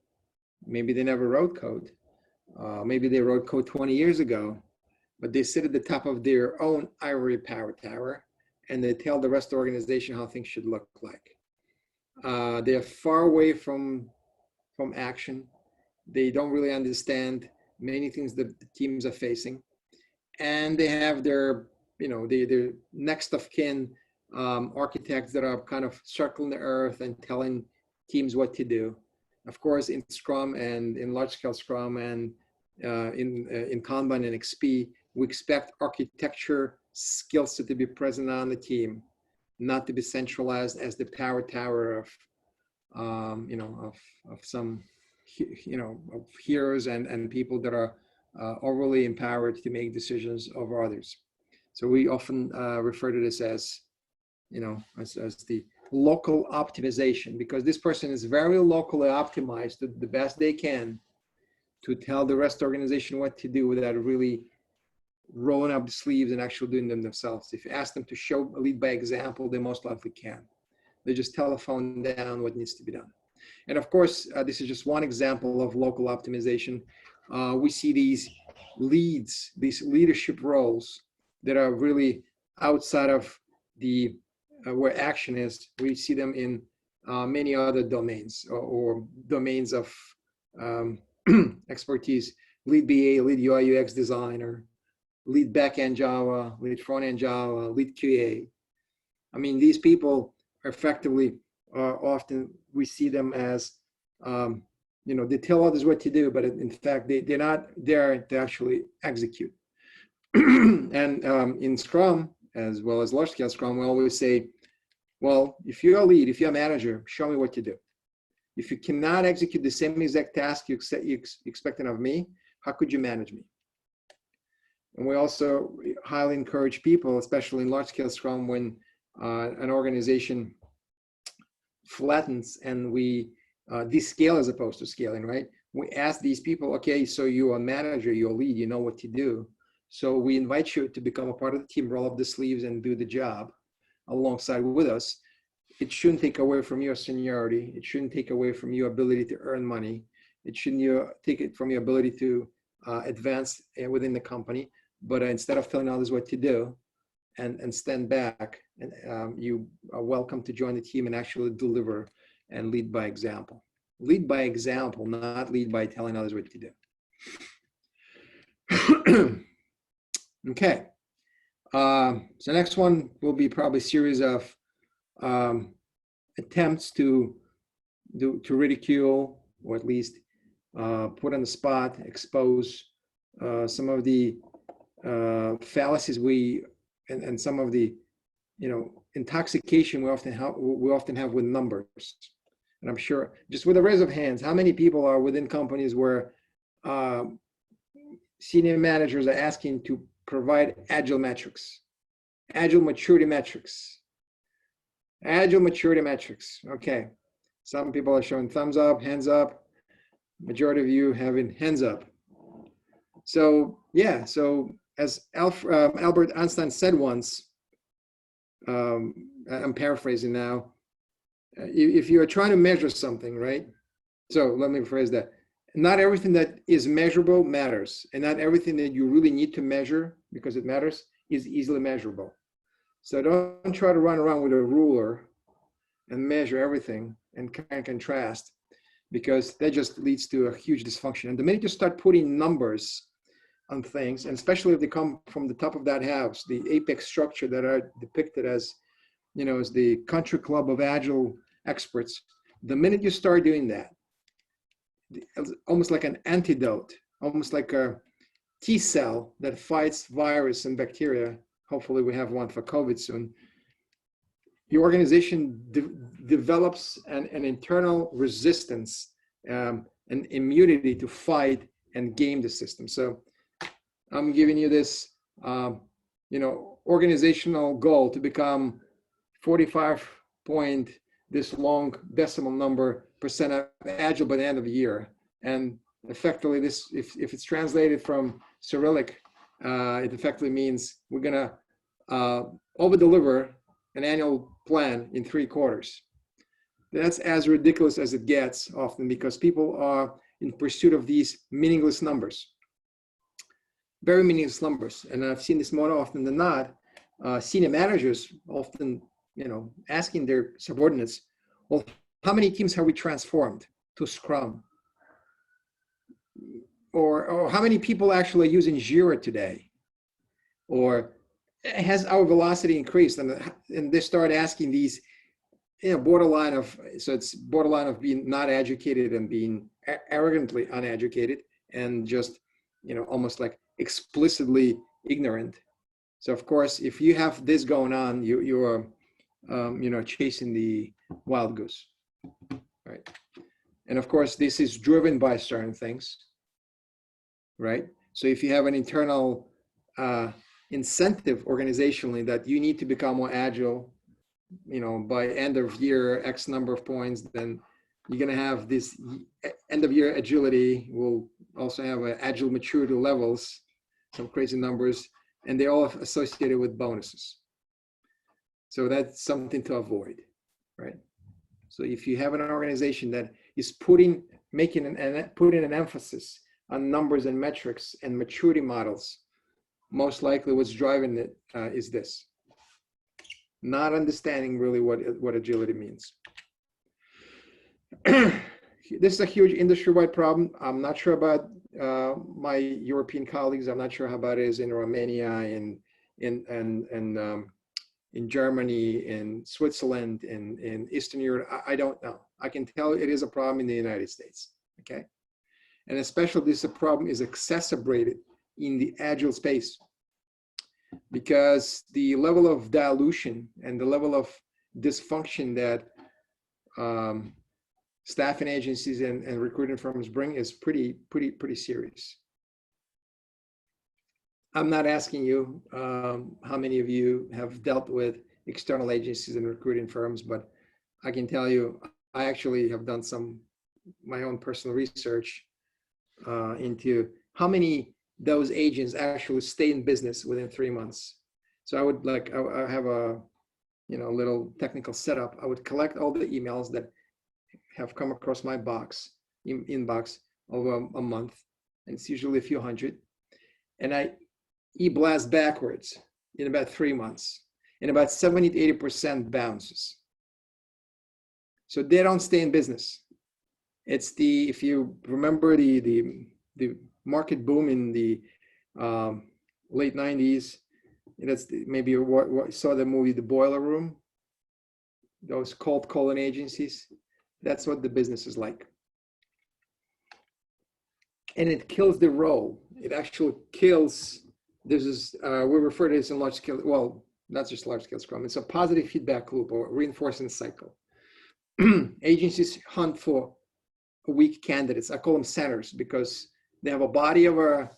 Maybe they never wrote code. Maybe they wrote code 20 years ago, but they sit at the top of their own ivory power tower and they tell the rest of the organization how things should look like. They are far away from action. They don't really understand many things that the teams are facing. And they have their, their next of kin architects that are kind of circling the earth and telling teams what to do. Of course, in Scrum and in large scale Scrum and in Kanban and XP, we expect architecture skills to be present on the team, not to be centralized as the power tower of some of heroes and people that are overly empowered to make decisions over others. So we often refer to this as the local optimization, because this person is very locally optimized to the best they can to tell the rest of the organization what to do without really rolling up the sleeves and actually doing them themselves. If you ask them to lead by example, they most likely can. They just telephone down what needs to be done. And of course, this is just one example of local optimization. We see these leads, these leadership roles that are really outside of the where action is. We see them in many other domains or domains of expertise. Lead BA, lead UI UX designer, lead backend Java, lead frontend Java, lead QA. I mean, these people effectively often we see them as they tell others what to do, but in fact they're not there to actually execute. And in Scrum, as well as large scale Scrum, we always say, well, if you're a lead, if you're a manager, show me what to do. If you cannot execute the same exact task you expected of me, how could you manage me? And we also highly encourage people, especially in large scale Scrum, when an organization flattens and we descale as opposed to scaling, right? We ask these people, okay, so you're a manager, you're a lead, you know what to do. So we invite you to become a part of the team, roll up the sleeves and do the job alongside with us. It shouldn't take away from your seniority. It shouldn't take away from your ability to earn money. It shouldn't take it from your ability to advance within the company. But instead of telling others what to do and stand back, and you are welcome to join the team and actually deliver and lead by example. Lead by example, not lead by telling others what to do. Okay. So next one will be probably a series of attempts to ridicule, or at least put on the spot, expose some of the fallacies and some of the intoxication we often have with numbers. And I'm sure, just with a raise of hands, how many people are within companies where senior managers are asking to provide agile metrics, agile maturity metrics, agile maturity metrics? Okay, some people are showing thumbs up, hands up. Majority of you having hands up. So yeah, so as Albert Einstein said once, I'm paraphrasing now, if you are trying to measure something, right? So let me rephrase that. Not everything that is measurable matters, and not everything that you really need to measure because it matters is easily measurable. So don't try to run around with a ruler and measure everything and contrast, because that just leads to a huge dysfunction. And the minute you start putting numbers on things, and especially if they come from the top of that house, the apex structure that are depicted as, as the country club of agile experts, the minute you start doing that, almost like an antidote, almost like a T cell that fights virus and bacteria. Hopefully we have one for COVID soon. Your organization develops an internal resistance and immunity to fight and game the system. So I'm giving you this, organizational goal to become 45 point, this long decimal number percent of Agile by the end of the year. And effectively this, if it's translated from Cyrillic, it effectively means we're gonna over deliver an annual plan in 3 quarters. That's as ridiculous as it gets often, because people are in pursuit of these meaningless numbers, very meaningless numbers. And I've seen this more often than not. Senior managers often, asking their subordinates, well, how many teams have we transformed to Scrum? Or how many people actually are using Jira today? Or has our velocity increased? And they start asking these, borderline of being not educated and being arrogantly uneducated and just, almost like explicitly ignorant. So of course, if you have this going on, you are, chasing the wild goose, right? And of course, this is driven by certain things, right? So if you have an internal incentive organizationally that you need to become more agile, by end of year, X number of points, then you're going to have this end of year agility. We'll also have agile maturity levels, some crazy numbers, and they're all associated with bonuses. So that's something to avoid, right? So if you have an organization that is putting an emphasis on numbers and metrics and maturity models, most likely what's driving it is this. Not understanding really what agility means. This is a huge industry-wide problem. I'm not sure about my European colleagues. I'm not sure how about it is in Romania, in Germany, in Switzerland, in Eastern Europe. I don't know. I can tell it is a problem in the United States, okay? And especially this problem is exacerbated in the Agile space, because the level of dilution and the level of dysfunction that staffing agencies and recruiting firms bring is pretty serious. I'm not asking you how many of you have dealt with external agencies and recruiting firms, but I can tell you, I actually have done my own personal research into how many those agents actually stay in business within 3 months. So I have a little technical setup. I would collect all the emails that have come across my inbox over a month, and it's usually a few hundred, and I e-blast backwards in about 3 months, and about 70 to 80% bounces. So they don't stay in business. It's if you remember the market boom in the late 90s, that's maybe what saw the movie The Boiler Room, those cold calling agencies. That's what the business is like. And it kills the role. It actually kills, we refer to this in large scale, well, not just large scale Scrum, it's a positive feedback loop or reinforcing cycle. Agencies hunt for weak candidates. I call them centers, because they have a body of a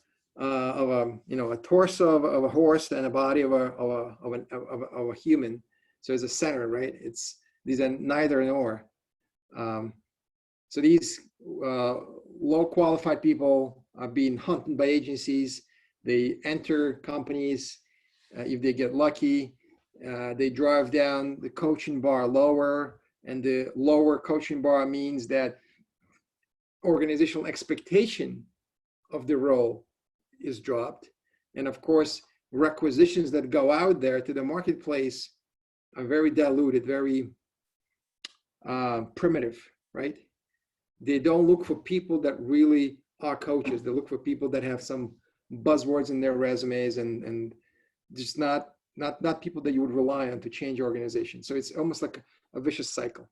torso of a horse and a body of a human. So it's a center, right? These are neither nor. So these low qualified people are being hunted by agencies. They enter companies. If they get lucky, they drive down the coaching bar lower, and the lower coaching bar means that organizational expectation of the role is dropped. And of course, requisitions that go out there to the marketplace are very diluted, very primitive, right? They don't look for people that really are coaches. They look for people that have some buzzwords in their resumes and just not people that you would rely on to change your organization. So it's almost like a vicious cycle.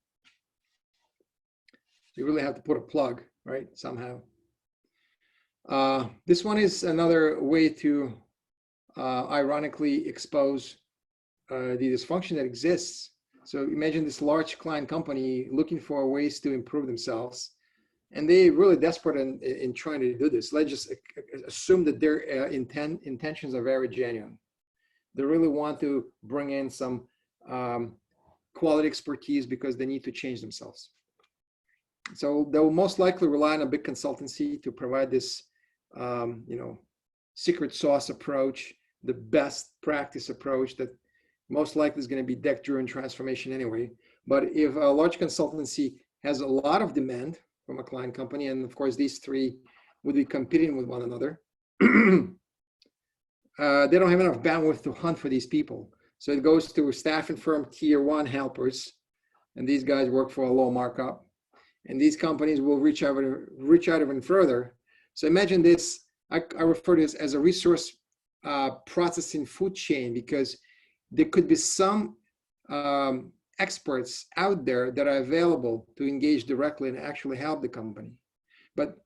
You really have to put a plug, right, somehow. This one is another way to ironically expose the dysfunction that exists. So imagine this large client company looking for ways to improve themselves. and they're really desperate in trying to do this. Let's just assume that their intentions are very genuine. They really want to bring in some quality expertise because they need to change themselves. So they will most likely rely on a big consultancy to provide this, secret sauce approach, the best practice approach that most likely is going to be deck-driven transformation anyway. But if a large consultancy has a lot of demand from a client company, and of course these three would be competing with one another, they don't have enough bandwidth to hunt for these people. So it goes to staffing firm tier 1 helpers, and these guys work for a low markup. And these companies will reach out even further. So imagine this, I refer to this as a resource processing food chain, because there could be some experts out there that are available to engage directly and actually help the company. But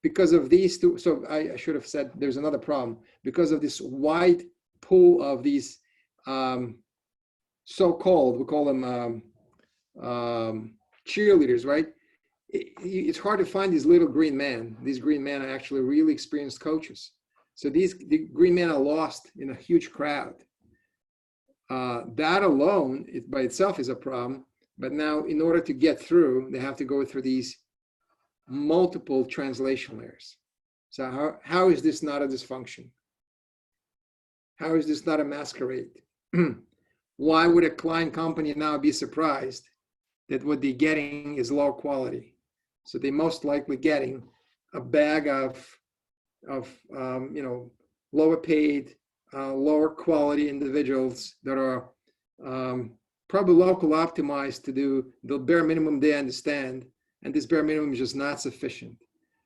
because of these two, so I should have said there's another problem. Because of this wide pool of these so-called, we call them cheerleaders, right? It's hard to find these little green men. These green men are actually really experienced coaches. So the green men are lost in a huge crowd. That alone, by itself is a problem. But now, in order to get through, they have to go through these multiple translation layers. So how is this not a dysfunction? How is this not a masquerade? Why would a client company now be surprised that what they're getting is low quality? So they're most likely getting a bag of lower paid, lower quality individuals that are probably local optimized to do the bare minimum they understand, and this bare minimum is just not sufficient.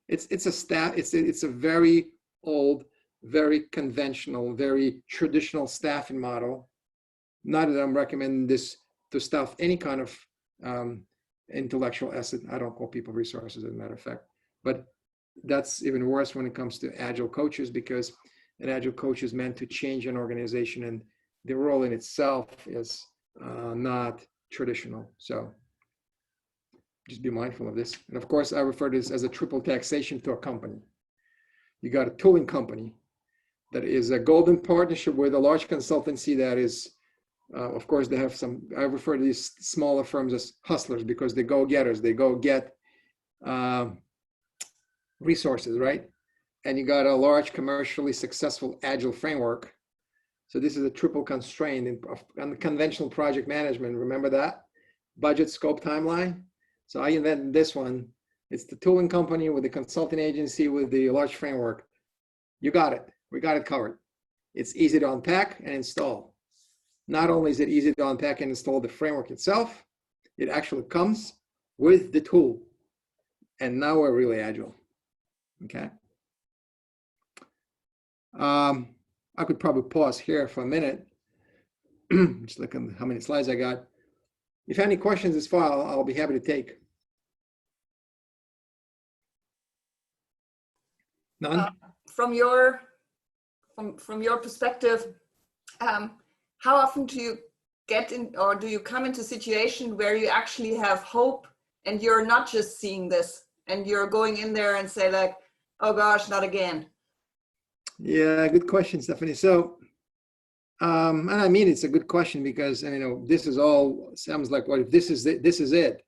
It's a very old, very conventional, very traditional staffing model. Not that I'm recommending this to staff any kind of intellectual asset. I don't call people resources, as a matter of fact. But that's even worse when it comes to agile coaches, because an agile coach is meant to change an organization, and the role in itself is not traditional. So just be mindful of this. And of course, I refer to this as a triple taxation to a company. You got a tooling company that is a golden partnership with a large consultancy that is, of course, they have some, I refer to these smaller firms as hustlers because they're go-getters. They go get resources, right? And you got a large commercially successful agile framework. So this is a triple constraint on the conventional project management. Remember that? Budget, scope, timeline. So I invented this one. It's the tooling company with the consulting agency with the large framework. You got it. We got it covered. It's easy to unpack and install. Not only is it easy to unpack and install the framework itself, it actually comes with the tool. And now we're really agile. Okay. I could probably pause here for a minute. Just look at how many slides I got. If any questions this far, I'll be happy to take. None? From your perspective, how often do you get in, or do you come into a situation where you actually have hope and you're not just seeing this and you're going in there and say like, oh gosh, not again? Yeah, good question, Stephanie. So, and I mean, it's a good question because, this is all sounds like, what if this is it?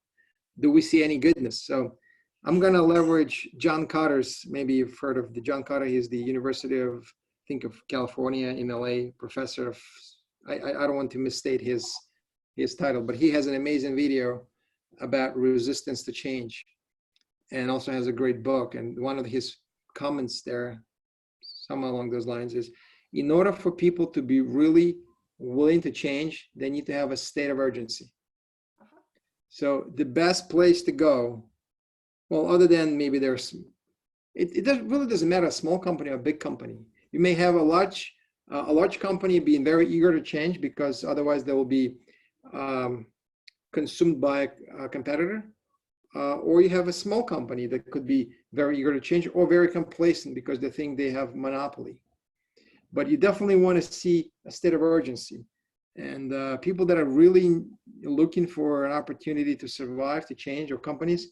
Do we see any goodness? So I'm going to leverage John Cotter's, maybe you've heard of John Cotter. He's the University of California in LA, professor of, I don't want to misstate his title, but he has an amazing video about resistance to change and also has a great book. And one of his comments there, somewhere along those lines, is in order for people to be really willing to change, they need to have a state of urgency. So the best place to go, well, other than maybe there's, it really doesn't matter, a small company or a big company. You may have a large company being very eager to change because otherwise they will be consumed by a competitor. Or you have a small company that could be very eager to change or very complacent because they think they have monopoly. But you definitely want to see a state of urgency. And people that are really looking for an opportunity to survive, to change, or companies,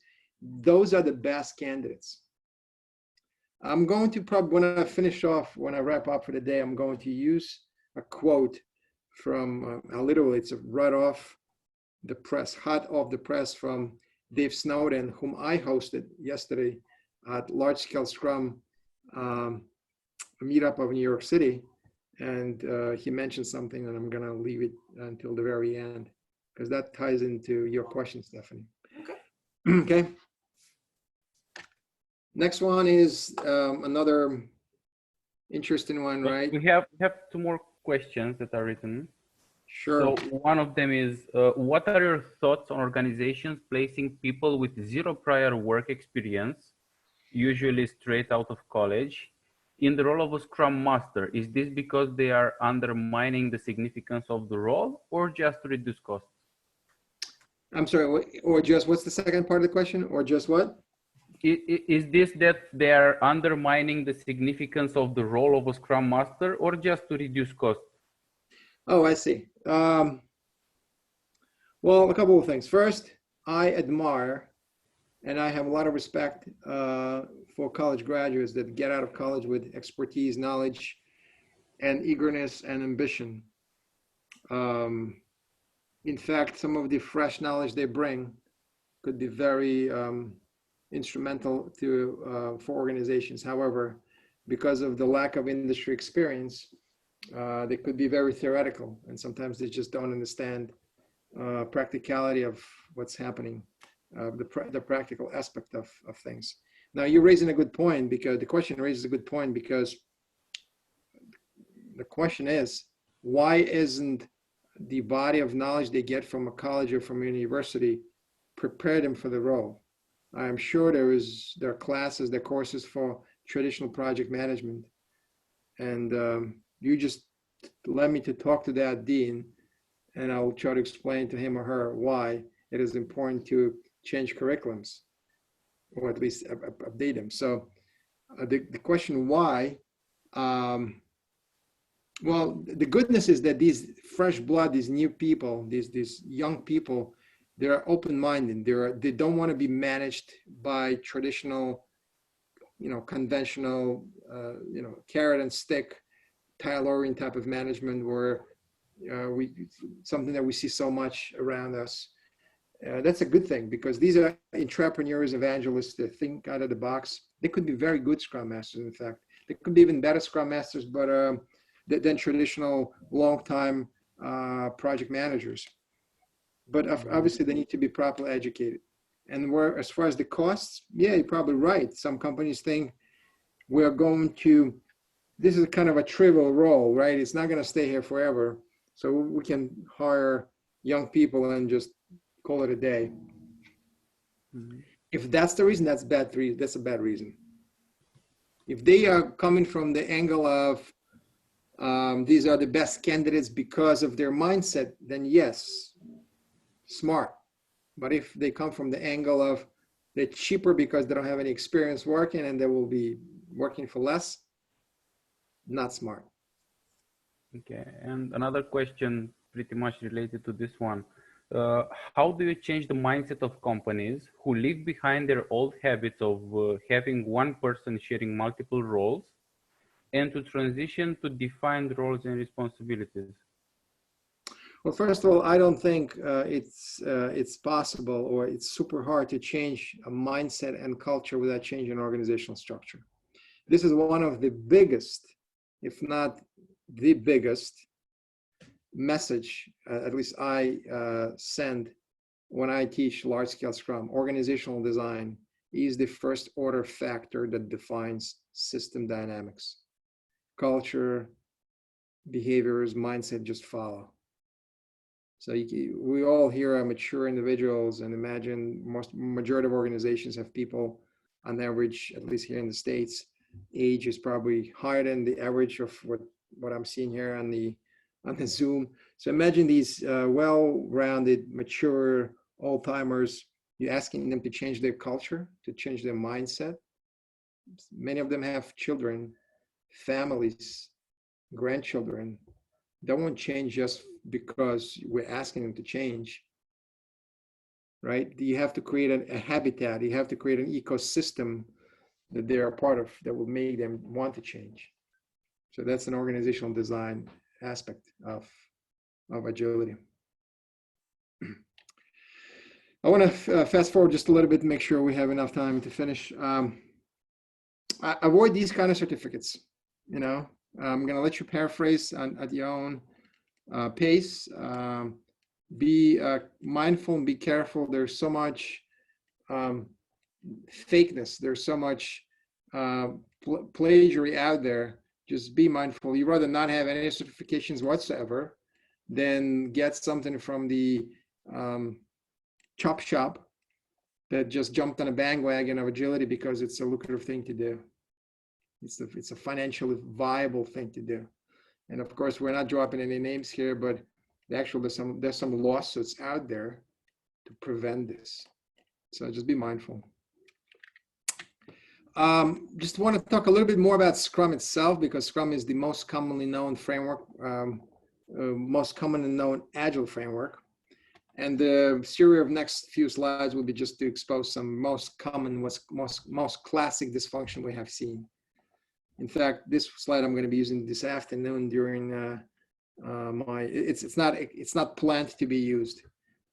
those are the best candidates. I'm going to probably, when I wrap up for the day, I'm going to use a quote from, literally, it's right off the press, hot off the press, from Dave Snowden, whom I hosted yesterday at Large Scale Scrum, a meetup of New York City. And he mentioned something, and I'm going to leave it until the very end, because that ties into your question, Stephanie. Okay. Okay. Next one is another interesting one, right? We have 2 more questions that are written. Sure. So one of them is, what are your thoughts on organizations placing people with 0 prior work experience, usually straight out of college, in the role of a Scrum Master? Is this because they are undermining the significance of the role, or just to reduce costs? I'm sorry, or just, what's the second part of the question? Or just what? Is this that they are undermining the significance of the role of a Scrum Master, or just to reduce costs? Oh, I see. Well, a couple of things. First, I admire and I have a lot of respect for college graduates that get out of college with expertise, knowledge, and eagerness and ambition. In fact, some of the fresh knowledge they bring could be very instrumental for organizations. However, because of the lack of industry experience, they could be very theoretical, and sometimes they just don't understand practicality of what's happening, the practical aspect of things. Now, you're raising a good point, because the question raises a good point, because the question is, why isn't the body of knowledge they get from a college or from a university prepare them for the role? I'm sure there are classes, there are courses for traditional project management, and you just let me to talk to that dean, and I'll try to explain to him or her why it is important to change curriculums, or at least update them. So the question why, well, the goodness is that these fresh blood, these new people, these young people, they're open-minded. They don't want to be managed by traditional, conventional, carrot and stick, Taylorian type of management, where something that we see so much around us. That's a good thing, because these are entrepreneurs, evangelists that think out of the box. They could be very good Scrum Masters. In fact, they could be even better Scrum Masters, but than traditional long-time project managers. But obviously, they need to be properly educated. And as far as the costs, yeah, you're probably right. Some companies think we're going to, this is kind of a trivial role, right? It's not going to stay here forever. So we can hire young people and just call it a day. Mm-hmm. If that's the reason, that's bad. That's a bad reason. If they are coming from the angle of these are the best candidates because of their mindset, then yes, smart. But if they come from the angle of they're cheaper because they don't have any experience working and they will be working for less, not smart. Okay, and another question pretty much related to this one. How do you change the mindset of companies who leave behind their old habits of having one person sharing multiple roles, and to transition to defined roles and responsibilities? Well, first of all, I don't think it's possible, or it's super hard to change a mindset and culture without changing organizational structure. This is one of the biggest, if not the biggest, message, at least I send when I teach large-scale Scrum. Organizational design is the first order factor that defines system dynamics. Culture, behaviors, mindset just follow. So we all here are mature individuals, and imagine majority of organizations have people on average, at least here in the States, age is probably higher than the average of what I'm seeing here on the Zoom. So imagine these well-rounded, mature old-timers, you're asking them to change their culture, to change their mindset. Many of them have children, families, grandchildren. They won't change just because we're asking them to change. right? You have to create a habitat. You have to create an ecosystem that they're a part of that will make them want to change. So that's an organizational design aspect of agility. I want to fast forward just a little bit to make sure we have enough time to finish. Avoid these kind of certificates. You know, I'm going to let you paraphrase at your own pace. Be mindful and be careful. There's so much fakeness. There's so much plagiarism out there. Just be mindful. You'd rather not have any certifications whatsoever than get something from the chop shop that just jumped on a bandwagon of agility because it's a lucrative thing to do. It's a financially viable thing to do. And of course, we're not dropping any names here, but actually there's some lawsuits out there to prevent this. So just be mindful. Just want to talk a little bit more about Scrum itself, because Scrum is the most commonly known framework, most commonly known Agile framework. And the series of next few slides will be just to expose some most common, most classic dysfunction we have seen. In fact, this slide I'm going to be using this afternoon during it's not planned to be used,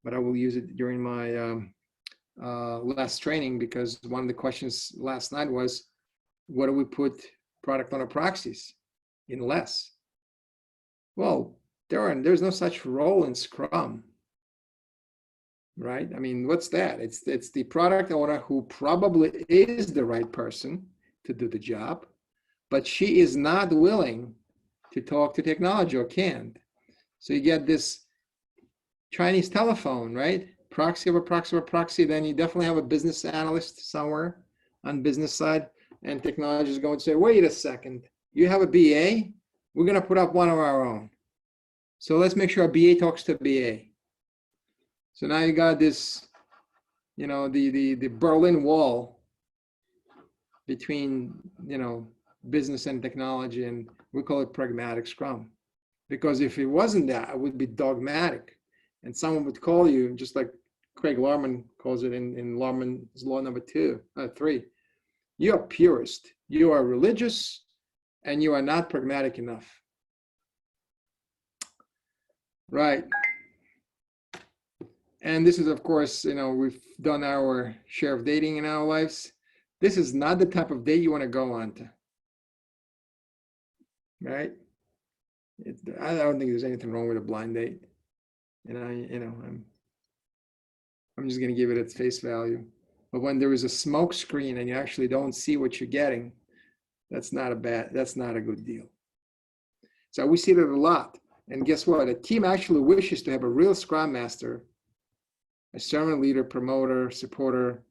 but I will use it during my last training, because one of the questions last night was, what do we put product owner proxies in less? Well, there's no such role in Scrum, right? I mean, what's that? It's the product owner who probably is the right person to do the job, but she is not willing to talk to technology or can't. So you get this Chinese telephone, right? Proxy over proxy over proxy. Then you definitely have a business analyst somewhere on business side, and technology is going to say, wait a second, you have a BA? We're going to put up one of our own. So let's make sure a BA talks to a BA. So now you got this, you know, the Berlin Wall between, you know, business and technology, and we call it pragmatic Scrum. Because if it wasn't that, it would be dogmatic. And someone would call you, just like Craig Larman calls it in Larman's law number 3. You are purist, you are religious, and you are not pragmatic enough. Right. And this is, of course, you know, we've done our share of dating in our lives. This is not the type of date you want to go on to. Right? I don't think there's anything wrong with a blind date. And I'm just going to give it its face value. But when there is a smoke screen and you actually don't see what you're getting, that's not a good deal. So we see that a lot. And guess what? A team actually wishes to have a real Scrum Master, a servant leader, promoter, supporter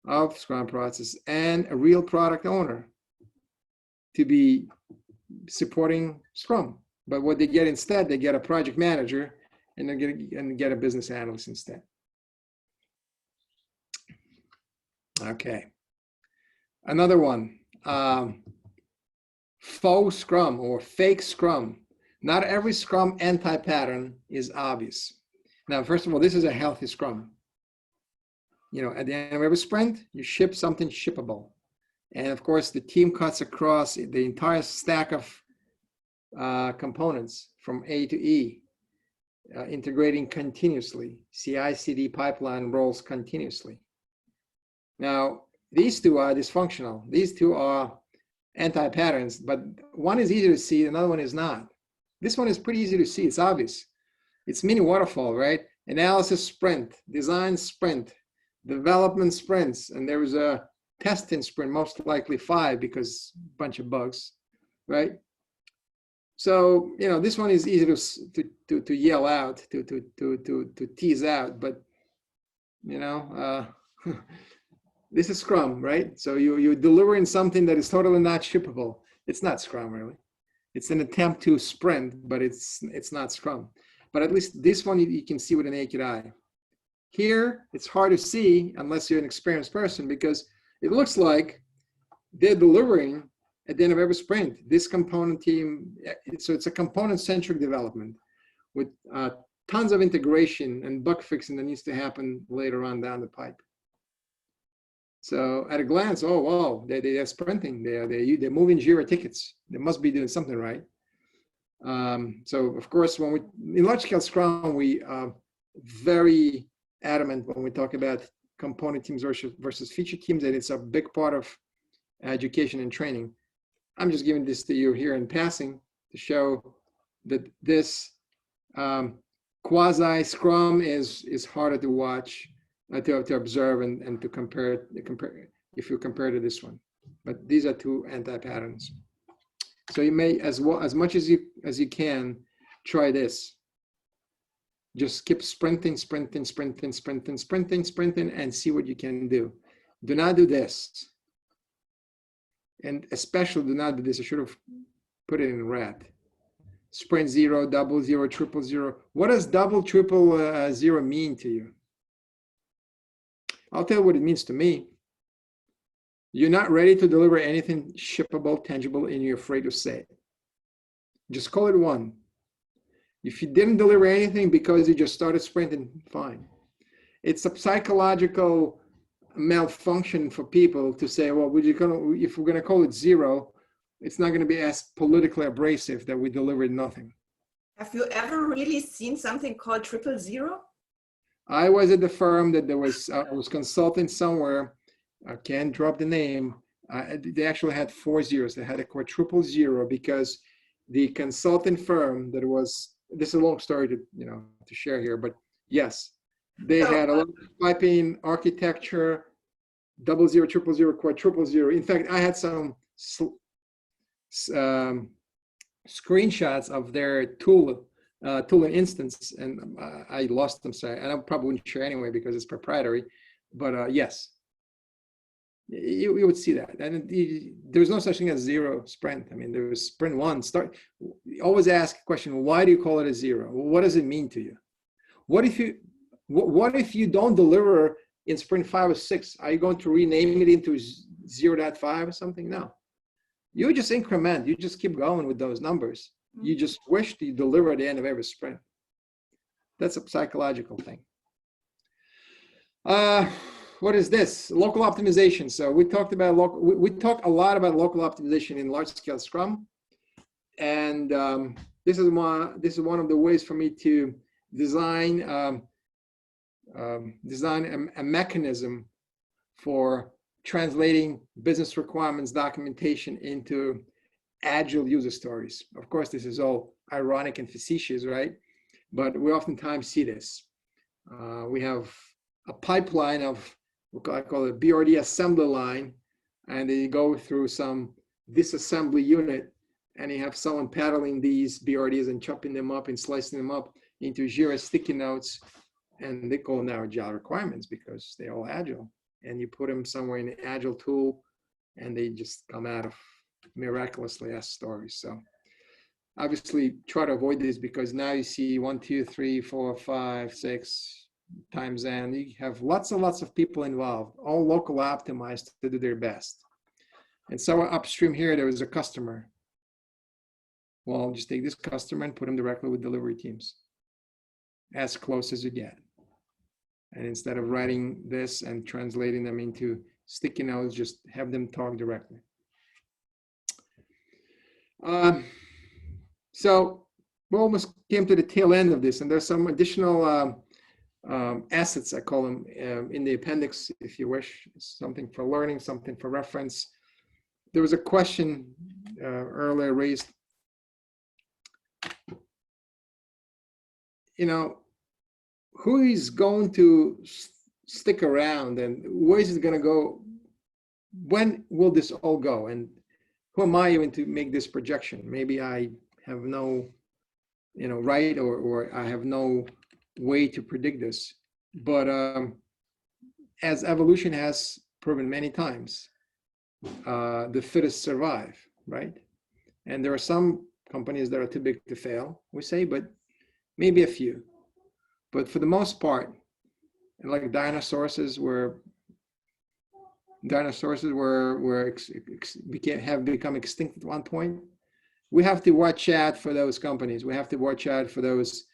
of Scrum process, and a real product owner to be supporting Scrum. But what they get instead, they get a project manager and they get a business analyst instead. Okay. Another one, faux Scrum or fake Scrum. Not every Scrum anti-pattern is obvious. Now, first of all, this is a healthy Scrum. You know, at the end of every sprint, you ship something shippable. And of course, the team cuts across the entire stack of components from A to E, integrating continuously. CI/CD pipeline rolls continuously. Now, these two are dysfunctional. These two are anti-patterns, but one is easy to see, another one is not. This one is pretty easy to see, it's obvious. It's mini waterfall, right? Analysis sprint, design sprint, development sprints, and there was a testing sprint, most likely 5 because a bunch of bugs, right? So, you know, this one is easy to yell out, to tease out, but, you know, this is Scrum, right? So you're delivering something that is totally not shippable. It's not Scrum, really. It's an attempt to sprint, but it's not Scrum. But at least this one you can see with a naked eye. Here, it's hard to see unless you're an experienced person, because it looks like they're delivering at the end of every sprint. This component team, so it's a component-centric development with tons of integration and bug fixing that needs to happen later on down the pipe. So at a glance, oh wow, they're sprinting, they're moving Jira tickets. They must be doing something right. So of course, when we in large scale Scrum, we are very adamant when we talk about component teams versus feature teams, and it's a big part of education and training. I'm just giving this to you here in passing to show that this quasi Scrum is harder to watch, to observe, and to compare if you compare to this one. But these are two anti-patterns. So you may, as much as you can, try this. Just keep sprinting, and see what you can do. Do not do this. And especially do not do this. I should have put it in red. Sprint 0, double 0, triple 0. What does double, triple 0 mean to you? I'll tell you what it means to me. You're not ready to deliver anything shippable, tangible, and you're afraid to say it. Just call it 1. If you didn't deliver anything because you just started sprinting, fine. It's a psychological malfunction for people to say, well, if we're going to call it 0, it's not going to be as politically abrasive that we delivered nothing. Have you ever really seen something called 000? I was at the firm that I was consulting somewhere. I can't drop the name. They actually had 4 zeros. They had a quadruple 0 because the consulting firm that was, this is a long story to share here, but yes, they had a lot of piping, architecture, double 0, triple 0, quadruple 0. In fact, I had some screenshots of their tooling instance, and I lost them, so and I probably wouldn't share anyway because it's proprietary. But yes, you would see that, and there's no such thing as 0 sprint. I mean, there was sprint 1. Always ask a question: why do you call it a 0? What does it mean to you? What if you don't deliver in sprint 5 or 6? Are you going to rename it into 0.5 or something? No. You just increment. You just keep going with those numbers. You just wish to deliver at the end of every sprint. That's a psychological thing. What is this? Local optimization. So we talked about we talk a lot about local optimization in large scale Scrum, and this is one of the ways for me to design a mechanism for translating business requirements documentation into Agile user stories. Of course, this is all ironic and facetious, right? But we oftentimes see this. We have a pipeline of, I call it BRD assembly line, and they go through some disassembly unit, and you have someone paddling these BRDs and chopping them up and slicing them up into Jira sticky notes, and they call now Agile requirements because they're all Agile. And you put them somewhere in an Agile tool, and they just come out of miraculously as stories. So obviously try to avoid this, because now you see 1, 2, 3, 4, 5, 6 times n. You have lots and lots of people involved, all local optimized to do their best. And so upstream here, there was a customer. Well, just take this customer and put them directly with delivery teams, as close as you get. And instead of writing this and translating them into sticky notes, just have them talk directly. So we almost came to the tail end of this, and there's some additional assets, I call them, in the appendix, if you wish. Something for learning, something for reference. There was a question earlier raised. Who is going to stick around, and where is it going to go? When will this all go? And who am I even to make this projection? Maybe I have no, right, or I have no way to predict this. But as evolution has proven many times, the fittest survive, right? And there are some companies that are too big to fail, we say, but maybe a few. But for the most part, like dinosaurs have become extinct at one point. We have to watch out for those companies. We have to watch out for those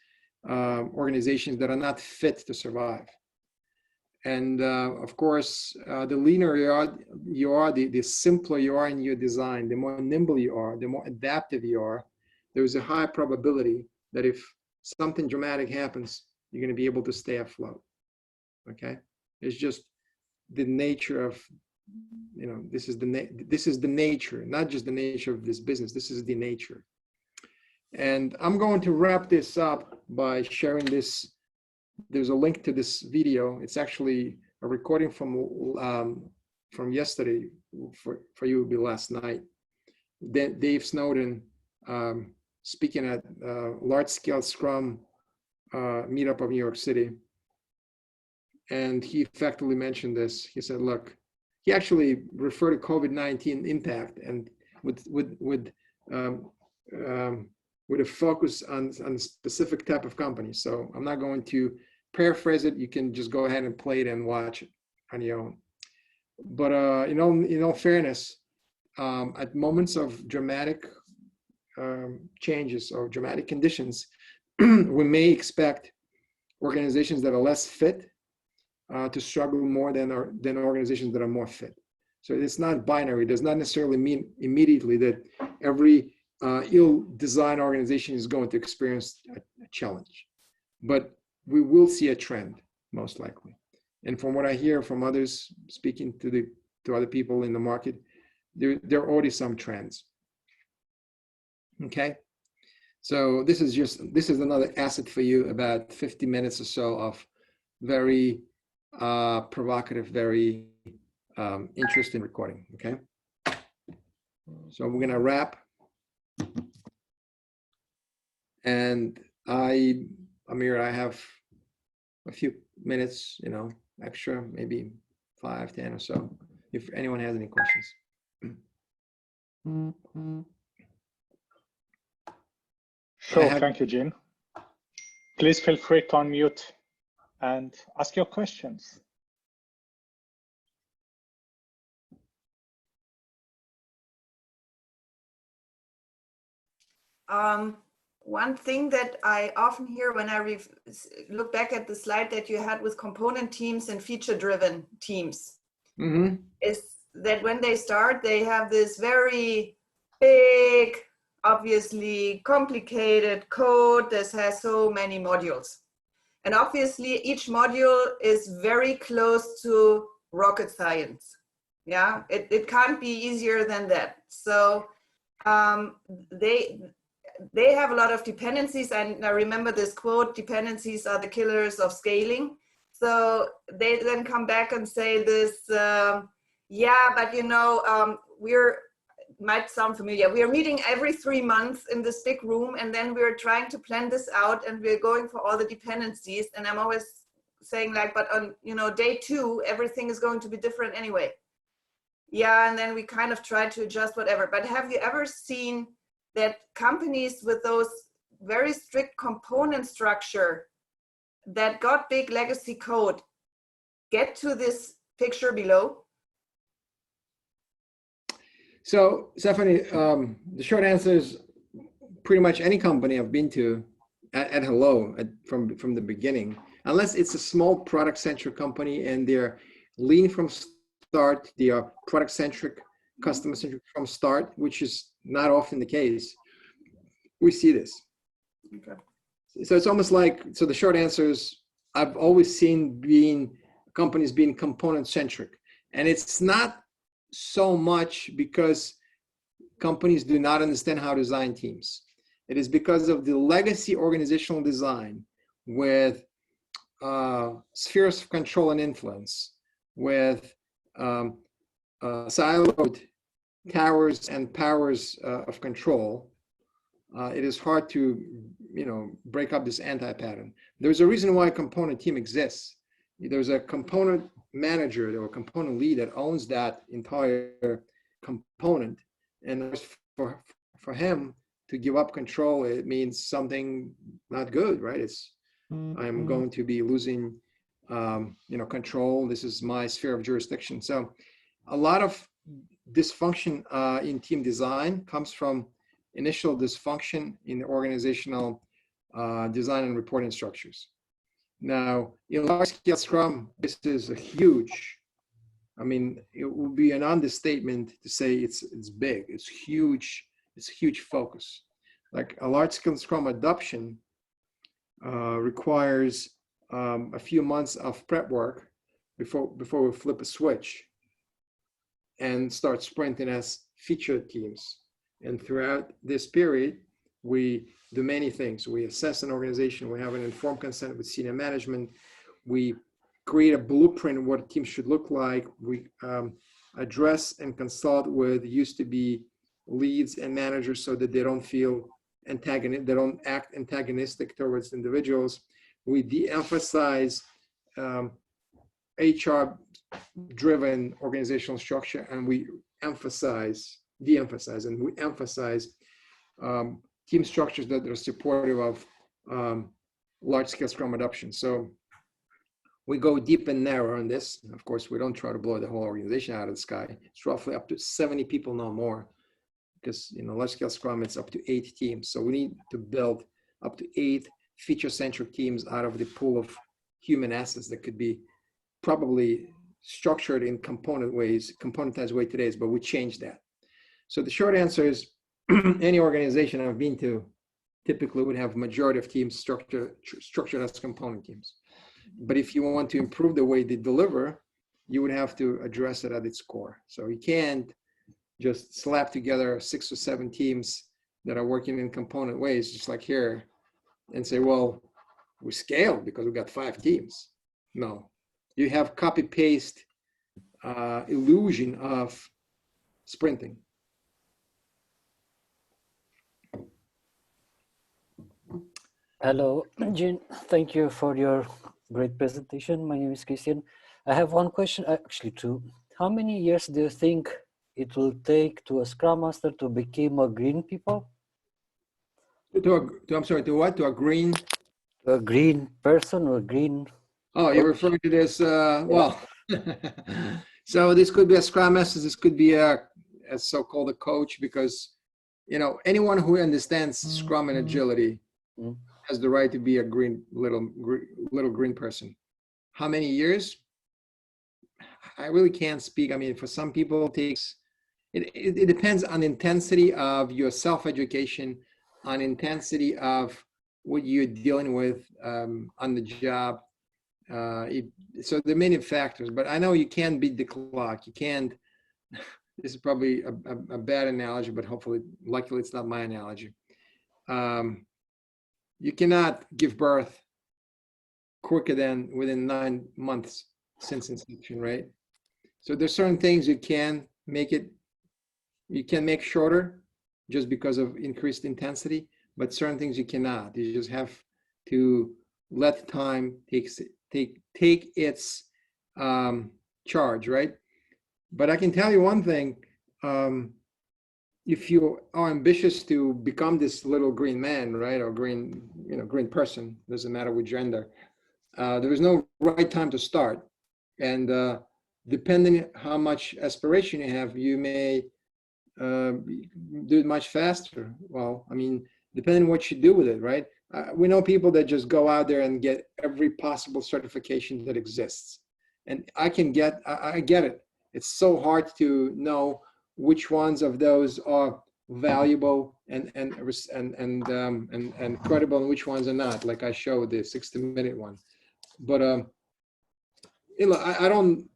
organizations that are not fit to survive. And of course, the leaner you are, the simpler you are in your design, the more nimble you are, the more adaptive you are, there's a high probability that if something dramatic happens, you're going to be able to stay afloat. Okay, it's just the nature of, you know, this is the nature, not just the nature of this business. This is the nature. And I'm going to wrap this up by sharing this. There's a link to this video. It's actually a recording from yesterday. For you, it would be last night. Dave Snowden speaking at large-scale Scrum meetup of New York City, and he effectively mentioned this. He said, "Look," he actually referred to COVID-19 impact and with a focus on a specific type of company. So I'm not going to paraphrase it. You can just go ahead and play it and watch it on your own. But in all fairness, at moments of dramatic changes or dramatic conditions, we may expect organizations that are less fit to struggle more than organizations that are more fit. So it's not binary. It does not necessarily mean immediately that every ill-designed organization is going to experience a challenge, but we will see a trend most likely. And from what I hear from others speaking to other people in the market, there are already some trends. Okay, so this is another asset for you, about 50 minutes or so of very provocative, very interesting recording. Okay, so we're gonna wrap. And Amir, I have a few minutes, extra, maybe 5, 10 or so, if anyone has any questions. Sure, thank you, Jim. Please feel free to unmute and ask your questions. One thing that I often hear when I look back at the slide that you had with component teams and feature-driven teams, is that when they start, they have this very big, obviously complicated code that has so many modules. And obviously each module is very close to rocket science. Yeah, it can't be easier than that. So they have a lot of dependencies, and I remember this quote, "Dependencies are the killers of scaling." So they then come back and say this, yeah, but might sound familiar. We are meeting every 3 months in this big room, and then we're trying to plan this out, and we're going for all the dependencies. And I'm always saying like, but on day 2, everything is going to be different anyway. Yeah, and then we kind of try to adjust whatever. But have you ever seen that companies with those very strict component structure that got big legacy code get to this picture below? So, Stephanie, the short answer is pretty much any company I've been to at Hello from the beginning, unless it's a small product-centric company and they're lean from start, they are product-centric, customer-centric from start, which is not often the case. We see this. Okay. So it's almost like, so the short answer is, I've always seen companies being component-centric, and it's not so much because companies do not understand how to design teams. It is because of the legacy organizational design with spheres of control and influence, with siloed towers and powers of control. It is hard to, break up this anti-pattern. There's a reason why a component team exists. There's a component manager or component lead that owns that entire component, and for him to give up control, it means something not good, right? It's I'm going to be losing control. This is my sphere of jurisdiction. So a lot of dysfunction in team design comes from initial dysfunction in the organizational design and reporting structures. Now, in large-scale Scrum, this is a huge, I mean, it would be an understatement to say it's big, it's huge, it's a huge focus. Like a large-scale Scrum adoption requires a few months of prep work before we flip a switch and start sprinting as featured teams. And throughout this period, we do many things. We assess an organization, we have an informed consent with senior management, we create a blueprint of what a team should look like, we address and consult with used to be leads and managers so that they don't feel antagonistic, they don't act antagonistic towards individuals. We de-emphasize HR-driven organizational structure, and we emphasize team structures that are supportive of large-scale Scrum adoption. So we go deep and narrow on this. Of course, we don't try to blow the whole organization out of the sky. It's roughly up to 70 people, no more, because large-scale Scrum, it's up to 8 teams. So we need to build up to 8 feature-centric teams out of the pool of human assets that could be probably structured in componentized way today, but we changed that. So the short answer is any organization I've been to typically would have majority of teams structured as component teams. But if you want to improve the way they deliver, you would have to address it at its core. So you can't just slap together 6 or 7 teams that are working in component ways, just like here, and say, well, we scaled because we got 5 teams. No, you have copy-paste illusion of sprinting. Hello, Jean. Thank you for your great presentation. My name is Christian. I have one question, actually 2. How many years do you think it will take to a Scrum Master to become a green people? I'm sorry, to what? To a green? A green person or green? Oh, you're referring to this, well, so this could be a Scrum Master, this could be a so-called a coach, because, anyone who understands Scrum and agility has the right to be a little green person. How many years? I really can't speak. I mean, for some people, it depends on the intensity of your self-education, on intensity of what you're dealing with on the job. So there are many factors, but I know you can't beat the clock. You can't, this is probably a bad analogy, but luckily it's not my analogy. You cannot give birth quicker than within 9 months since inception, right? So there's certain things you can make shorter just because of increased intensity, but certain things you cannot. You just have to let time take its charge, right? But I can tell you one thing, if you are ambitious to become this little green man, right, or green person, doesn't matter which gender, there is no right time to start. And depending how much aspiration you have, you may do it much faster. Well, I mean, depending on what you do with it, right? We know people that just go out there and get every possible certification that exists. And I get it. It's so hard to know which ones of those are valuable and credible, and which ones are not. Like I showed the 60-minute one. But I don't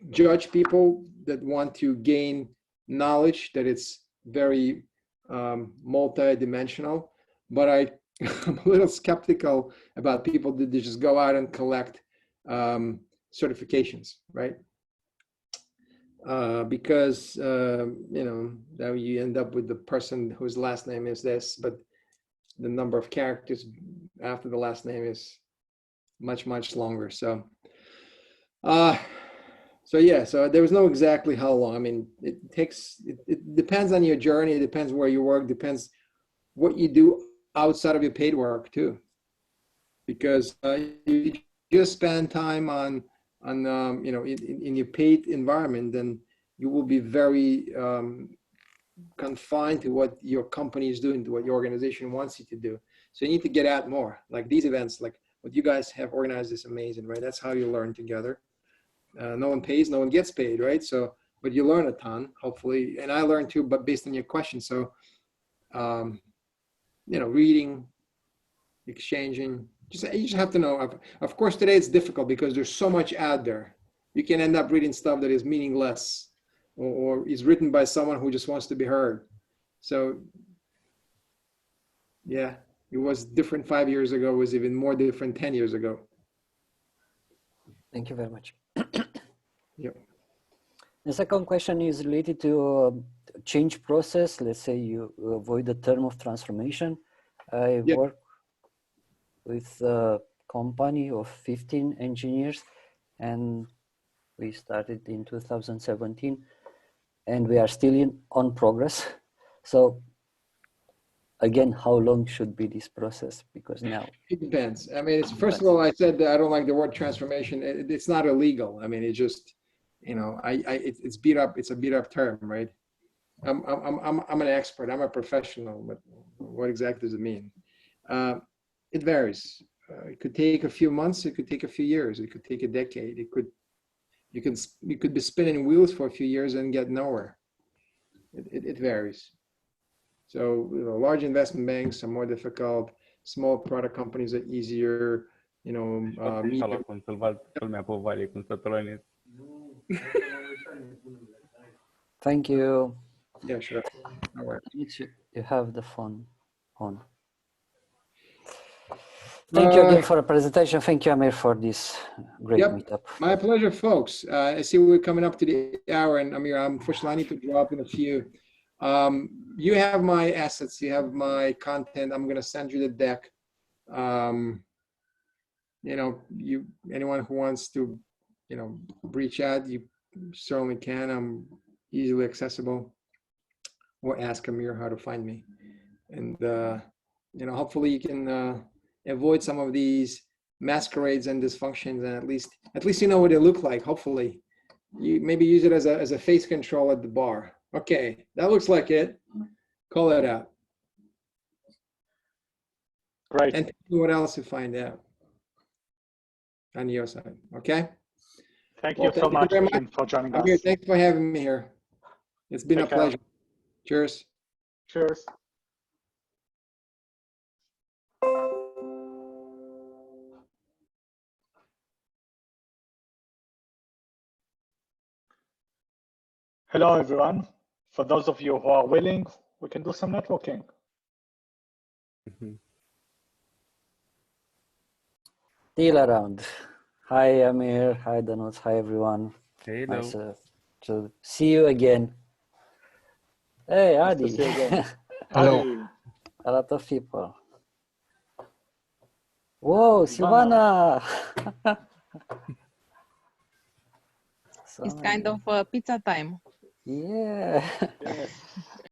judge people that want to gain knowledge that it's very multi-dimensional. But I'm a little skeptical about people that they just go out and collect certifications, right? Because that you end up with the person whose last name is this, but the number of characters after the last name is much longer. So so there was no exactly how long. I mean, it depends on your journey. It depends where you work. Depends what you do outside of your paid work too, because you just spend time on in your paid environment, then you will be very confined to what your company is doing, to what your organization wants you to do. So you need to get out more. Like these events, like what you guys have organized is amazing, right? That's how you learn together. No one pays, no one gets paid, right? So, but you learn a ton, hopefully. And I learned too, but based on your question. So, you know, reading, exchanging, you just have to know. Of course, today it's difficult because there's so much out there. You can end up reading stuff that is meaningless or is written by someone who just wants to be heard. So, yeah, it was different 5 years ago, it was even more different 10 years ago. Thank you very much. Yep. The second question is related to change process. Let's say you avoid the term of transformation. I Yep. work with a company of 15 engineers, and we started in 2017, and we are still on progress. So again, how long should be this process? Because now it depends. I mean, it's, first of all, I said that I don't like the word transformation. It's not illegal. I mean, it just, you know, it's beat up. It's a beat up term, right? I'm an expert. I'm a professional, but what exactly does it mean? It varies. It could take a few months. It could take a few years. It could take a decade. You could be spinning wheels for a few years and get nowhere. It varies. So, you know, large investment banks are more difficult. Small product companies are easier. You know, medium. thank you. Yeah, sure. No worries. You have the phone on. Thank you again for the presentation. Thank you, Amir, for this great meetup. My pleasure, folks. I see we're coming up to the hour, and Amir, unfortunately, I need to drop in a few. You have my assets. You have my content. I'm going to send you the deck. You know, anyone who wants to, you know, reach out, you certainly can. I'm easily accessible. Or ask Amir how to find me. And, you know, hopefully you can avoid some of these masquerades and dysfunctions, and at least you know what they look like. Hopefully you maybe use it as a face control at the bar. Okay, that looks like it. Call that out. Great. And tell me what else you find out on your side. Okay. Thank you so much, Jim, for joining us. Amir, thanks for having me here. It's been a pleasure. Cheers. Cheers. Hello, everyone. For those of you who are willing, we can do some networking. Still around. Hi, Amir. Hi, Danuts. Hi, everyone. Hey, nice to see you again. Hey, Adi. Nice to see you again. Hello. A lot of people. Whoa, Silvana. It's kind of pizza time. Yeah.